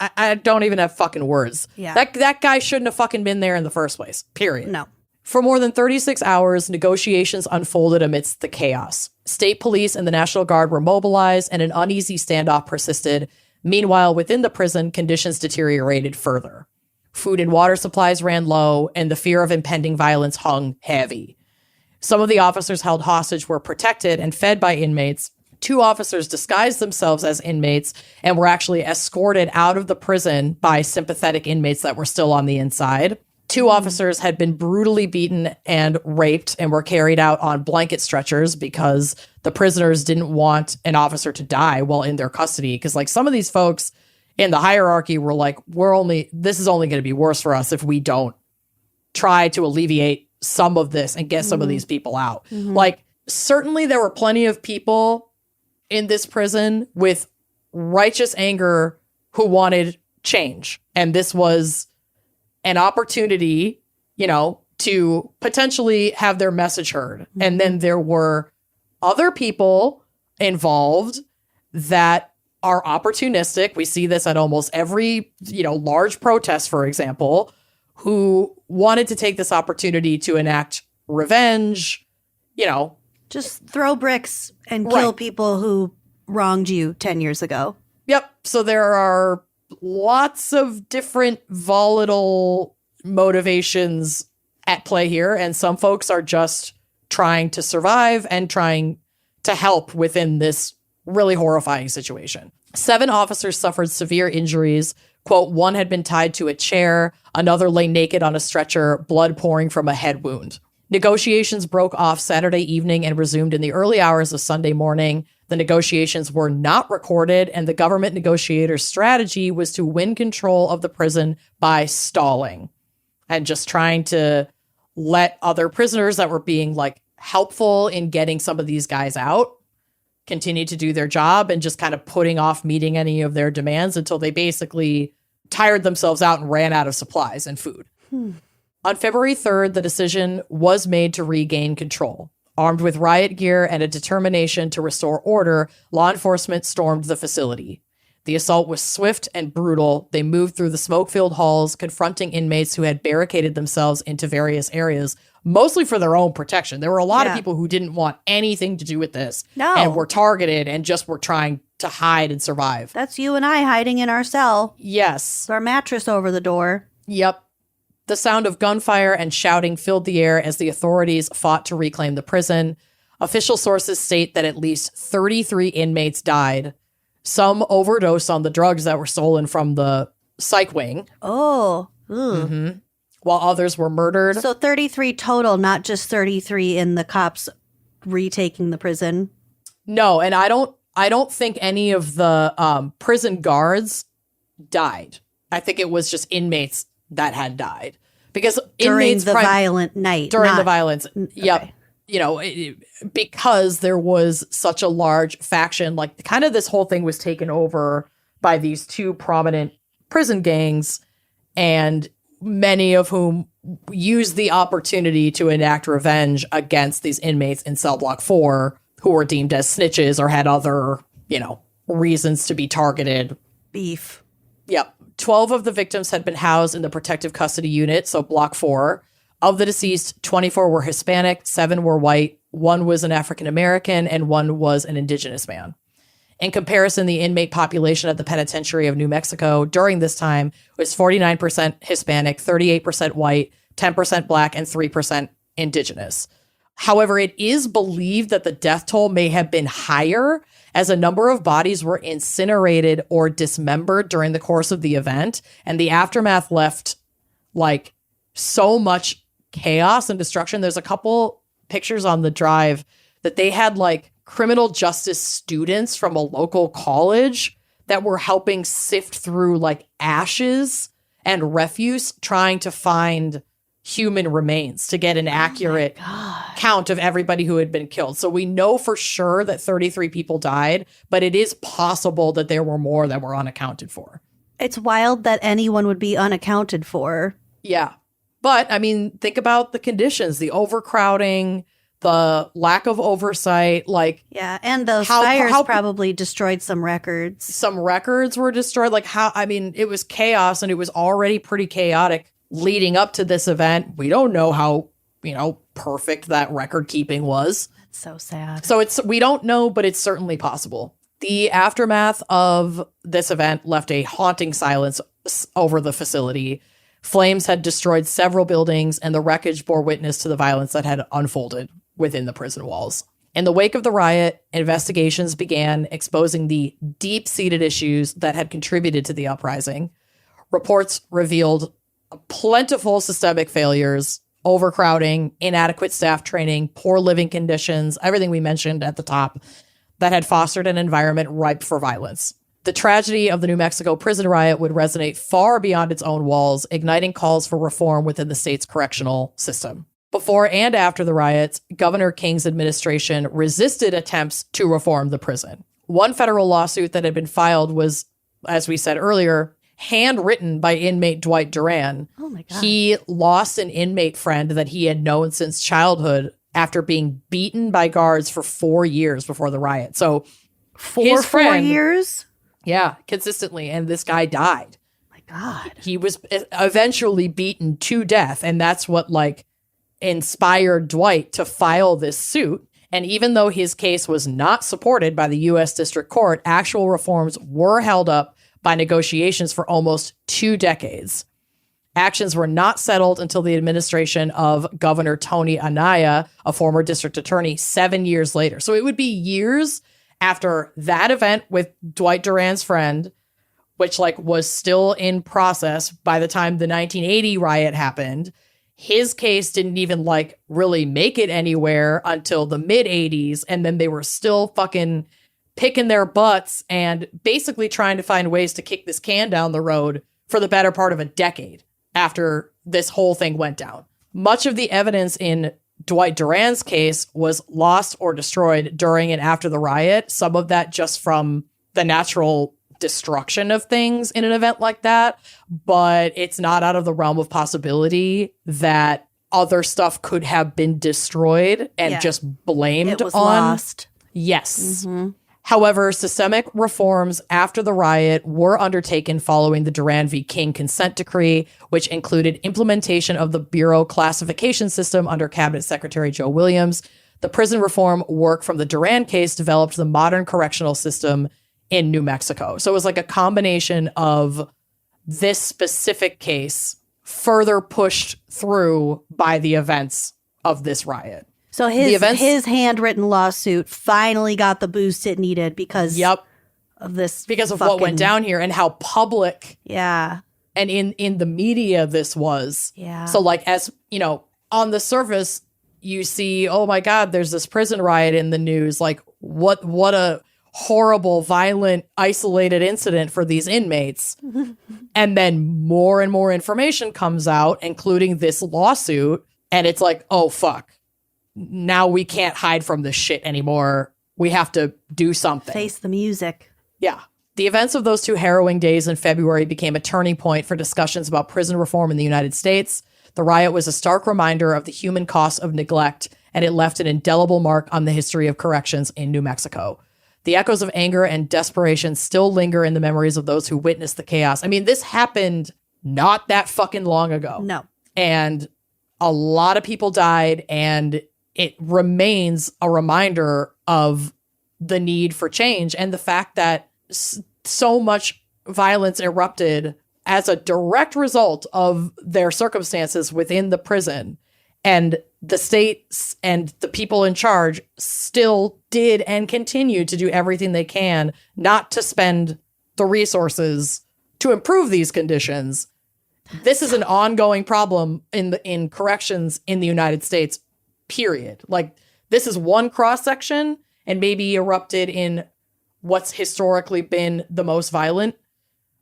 I don't even have fucking words. Yeah. That guy shouldn't have fucking been there in the first place, period. No. For more than 36 hours, negotiations unfolded amidst the chaos. State police and the National Guard were mobilized, and an uneasy standoff persisted. Meanwhile, within the prison, conditions deteriorated further. Food and water supplies ran low, and the fear of impending violence hung heavy. Some of the officers held hostage were protected and fed by inmates. 2 officers disguised themselves as inmates and were actually escorted out of the prison by sympathetic inmates that were still on the inside. 2 officers had been brutally beaten and raped and were carried out on blanket stretchers because the prisoners didn't want an officer to die while in their custody. Because like some of these folks in the hierarchy were like, this is only going to be worse for us if we don't try to alleviate some of this and get some of these people out. Like, certainly there were plenty of people in this prison with righteous anger who wanted change. And this was an opportunity, to potentially have their message heard. And then there were other people involved that are opportunistic. We see this at almost every, large protest, for example, who wanted to take this opportunity to enact revenge, Just throw bricks and kill people who wronged you 10 years ago. Yep. So there are lots of different volatile motivations at play here. And some folks are just trying to survive and trying to help within this really horrifying situation. 7 officers suffered severe injuries. Quote, one had been tied to a chair. Another lay naked on a stretcher, blood pouring from a head wound. Negotiations broke off Saturday evening and resumed in the early hours of Sunday morning. The negotiations were not recorded, and the government negotiators' strategy was to win control of the prison by stalling and just trying to let other prisoners that were being helpful in getting some of these guys out continue to do their job and just kind of putting off meeting any of their demands until they basically tired themselves out and ran out of supplies and food. On February 3rd, the decision was made to regain control. Armed with riot gear and a determination to restore order, law enforcement stormed the facility. The assault was swift and brutal. They moved through the smoke-filled halls, confronting inmates who had barricaded themselves into various areas, mostly for their own protection. There were a lot of people who didn't want anything to do with this and were targeted and just were trying to hide and survive. That's you and I hiding in our cell. Yes. With our mattress over the door. Yep. The sound of gunfire and shouting filled the air as the authorities fought to reclaim the prison. Official sources state that at least 33 inmates died. Some overdosed on the drugs that were stolen from the psych wing. Oh. While others were murdered. So 33 total, not just 33 in the cops retaking the prison. No, and I don't think any of the prison guards died. I think it was just inmates that had died. Because during the violent night. During the violence. Yep. Okay. You know, because there was such a large faction, like kind of this whole thing was taken over by these two prominent prison gangs, and many of whom used the opportunity to enact revenge against these inmates in cell block 4 who were deemed as snitches or had other, reasons to be targeted. Beef. Yep. 12 of the victims had been housed in the protective custody unit, so block 4. Of the deceased, 24 were Hispanic, 7 were white, 1 was an African American, and 1 was an indigenous man. In comparison, the inmate population at the penitentiary of New Mexico during this time was 49% Hispanic, 38% white, 10% black, and 3% indigenous. However, it is believed that the death toll may have been higher as a number of bodies were incinerated or dismembered during the course of the event, and the aftermath left so much chaos and destruction. There's a couple pictures on the drive that they had criminal justice students from a local college that were helping sift through ashes and refuse, trying to find human remains to get an accurate count of everybody who had been killed. So we know for sure that 33 people died, but it is possible that there were more that were unaccounted for. It's wild that anyone would be unaccounted for. Yeah. But, think about the conditions, the overcrowding, the lack of oversight, Yeah, and those fires probably destroyed some records. Some records were destroyed. It was chaos, and it was already pretty chaotic leading up to this event. We don't know how, perfect that record keeping was. That's so sad. So we don't know, but it's certainly possible. The aftermath of this event left a haunting silence over the facility. Flames had destroyed several buildings, and the wreckage bore witness to the violence that had unfolded within the prison walls. In the wake of the riot, investigations began exposing the deep-seated issues that had contributed to the uprising. Reports revealed plentiful systemic failures, overcrowding, inadequate staff training, poor living conditions, everything we mentioned at the top, that had fostered an environment ripe for violence. The tragedy of the New Mexico prison riot would resonate far beyond its own walls, igniting calls for reform within the state's correctional system. Before and after the riots, Governor King's administration resisted attempts to reform the prison. One federal lawsuit that had been filed was, as we said earlier, handwritten by inmate Dwight Duran. Oh my God. He lost an inmate friend that he had known since childhood after being beaten by guards for 4 years before the riot. So For 4 years? Yeah, consistently. And this guy died. My God. He was eventually beaten to death. And that's what inspired Dwight to file this suit. And even though his case was not supported by the U.S. District Court, actual reforms were held up by negotiations for almost 2 decades. Actions were not settled until the administration of Governor Tony Anaya, a former district attorney, 7 years later. So it would be years after that event with Dwight Duran's friend, which was still in process by the time the 1980 riot happened. His case didn't even really make it anywhere until the mid 80s. And then they were still fucking picking their butts and basically trying to find ways to kick this can down the road for the better part of a decade after this whole thing went down. Much of the evidence in Dwight Duran's case was lost or destroyed during and after the riot. Some of that just from the natural destruction of things in an event like that. But it's not out of the realm of possibility that other stuff could have been destroyed and just blamed it was on. Lost. Yes. Mm-hmm. However, systemic reforms after the riot were undertaken following the Duran v. King consent decree, which included implementation of the Bureau classification system under Cabinet Secretary Joe Williams. The prison reform work from the Duran case developed the modern correctional system in New Mexico. So it was a combination of this specific case further pushed through by the events of this riot. So his handwritten lawsuit finally got the boost it needed because of this. Because of what went down here and how public. Yeah. And in the media this was. Yeah. So like, as you know, on the surface, you see, oh my God, there's this prison riot in the news. Like what a horrible, violent, isolated incident for these inmates. And then more and more information comes out, including this lawsuit. And it's like, oh, fuck. Now we can't hide from this shit anymore. We have to do something. Face the music. Yeah. The events of those 2 harrowing days in February became a turning point for discussions about prison reform in the United States. The riot was a stark reminder of the human cost of neglect, and it left an indelible mark on the history of corrections in New Mexico. The echoes of anger and desperation still linger in the memories of those who witnessed the chaos. I mean, this happened not that fucking long ago. No. And a lot of people died, and it remains a reminder of the need for change and the fact that so much violence erupted as a direct result of their circumstances within the prison. And the states and the people in charge still did and continue to do everything they can not to spend the resources to improve these conditions. This is an ongoing problem in corrections in the United States, period. Like, this is one cross-section and maybe erupted in what's historically been the most violent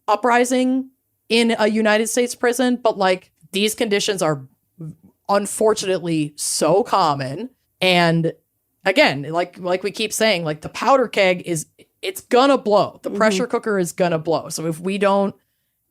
uprising in a United States prison. But, like, these conditions are unfortunately so common. And again, like we keep saying, like, the powder keg it's gonna blow. The pressure cooker is gonna blow. So if we don't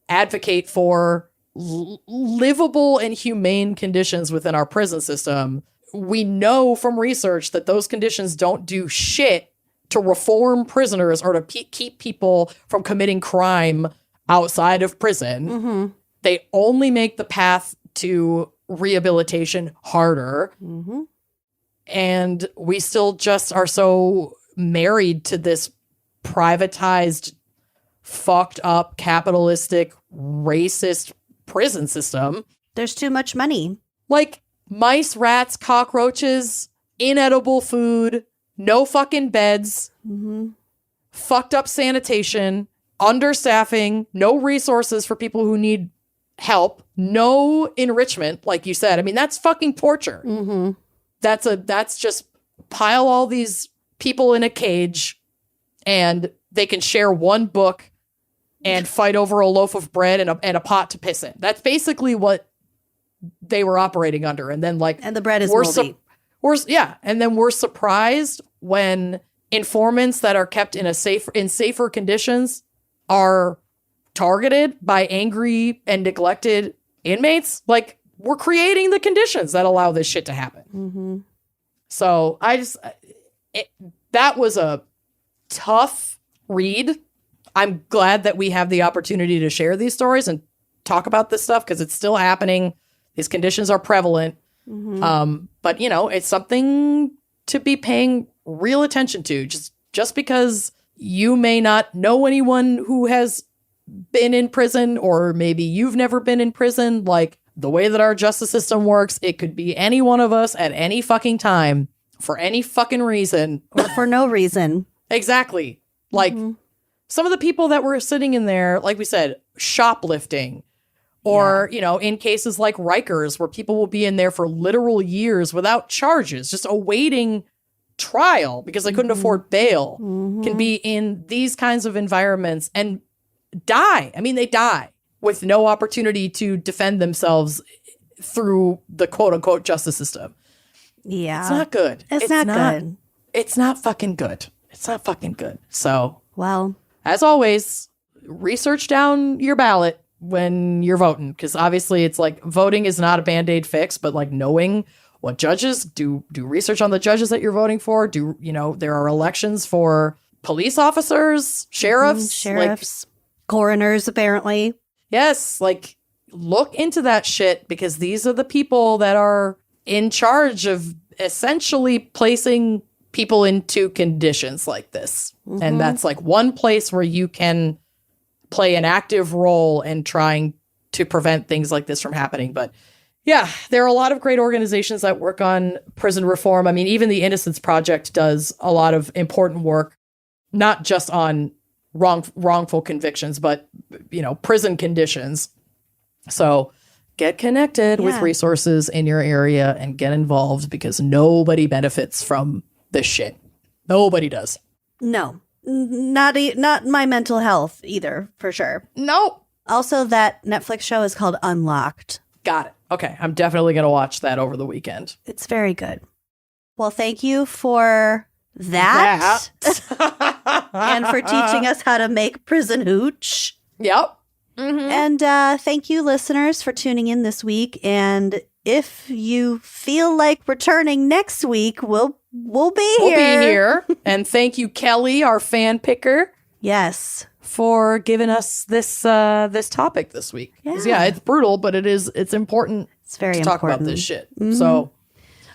advocate for livable and humane conditions within our prison system, we know from research that those conditions don't do shit to reform prisoners or to keep people from committing crime outside of prison. They only make the path to rehabilitation harder. And we still just are so married to this privatized, fucked up, capitalistic, racist prison system. There's too much money. Like mice, rats, cockroaches, inedible food, no fucking beds, fucked up sanitation, understaffing, no resources for people who need help, no enrichment, like you said. I mean, that's fucking torture. That's just pile all these people in a cage and they can share one book and fight over a loaf of bread and a pot to piss in. That's basically what they were operating under. And then and the bread is moldy. And then we're surprised when informants that are kept in safer conditions are targeted by angry and neglected inmates. Like, we're creating the conditions that allow this shit to happen. So that was a tough read. I'm glad that we have the opportunity to share these stories and talk about this stuff because it's still happening. These conditions are prevalent. But, you know, it's something to be paying real attention to. Just because you may not know anyone who has been in prison, or maybe you've never been in prison, like the way that our justice system works, it could be any one of us at any fucking time for any fucking reason. Or for no reason. Exactly. Like some of the people that were sitting in there, like we said, shoplifting, or, you know, in cases like Rikers, where people will be in there for literal years without charges, just awaiting trial because they couldn't afford bail, can be in these kinds of environments and die. I mean, they die with no opportunity to defend themselves through the quote unquote justice system. Yeah. It's not good. It's not good. It's not fucking good. It's not fucking good. So, well, as always, research down your ballot when you're voting, because obviously it's like voting is not a Band-Aid fix, but like knowing what judges do research on the judges that you're voting for. There are elections for police officers, sheriffs, coroners, apparently. Yes, like look into that shit, because these are the people that are in charge of essentially placing people into conditions like this. And that's like one place where you can play an active role in trying to prevent things like this from happening. But Yeah, there are a lot of great organizations that work on prison reform. I mean, even the Innocence Project does a lot of important work, not just on wrongful convictions, but, prison conditions. So get connected with resources in your area and get involved because nobody benefits from this shit. Nobody does. No, not my mental health either, for sure. Nope. Also, that Netflix show is called Unlocked. Got it. Okay, I'm definitely going to watch that over the weekend. It's very good. Well, thank you for that. And for teaching us how to make prison hooch. Yep. Mm-hmm. And thank you, listeners, for tuning in this week. And if you feel like returning next week, we'll be here. And thank you, Kelly, our fan picker. Yes. For giving us this topic this week. Yeah, it's brutal, but it's important. It's very to important. Talk about this shit. Mm-hmm. So,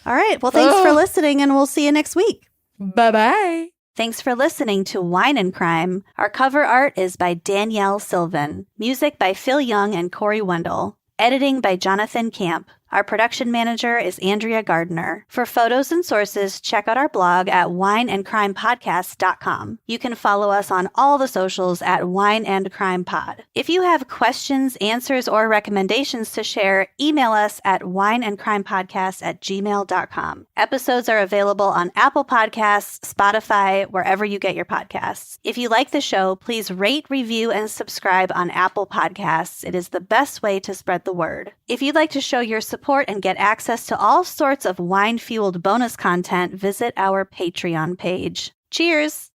all right. Well, thanks for listening, and we'll see you next week. Bye-bye. Thanks for listening to Wine and Crime. Our cover art is by Danielle Sylvan. Music by Phil Young and Corey Wendell. Editing by Jonathan Camp. Our production manager is Andrea Gardner. For photos and sources, check out our blog at wineandcrimepodcast.com. You can follow us on all the socials at Wine and Crime Pod. If you have questions, answers, or recommendations to share, email us at wineandcrimepodcast@gmail.com. Episodes are available on Apple Podcasts, Spotify, wherever you get your podcasts. If you like the show, please rate, review, and subscribe on Apple Podcasts. It is the best way to spread the word. If you'd like to show your support and get access to all sorts of wine-fueled bonus content, visit our Patreon page. Cheers!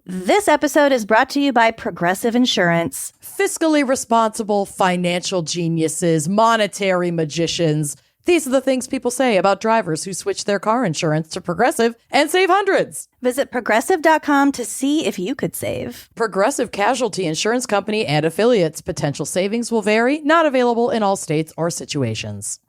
This episode is brought to you by Progressive Insurance. Fiscally responsible financial geniuses, monetary magicians. These are the things people say about drivers who switch their car insurance to Progressive and save hundreds. Visit progressive.com to see if you could save. Progressive Casualty Insurance Company and affiliates. Potential savings will vary, not available in all states or situations.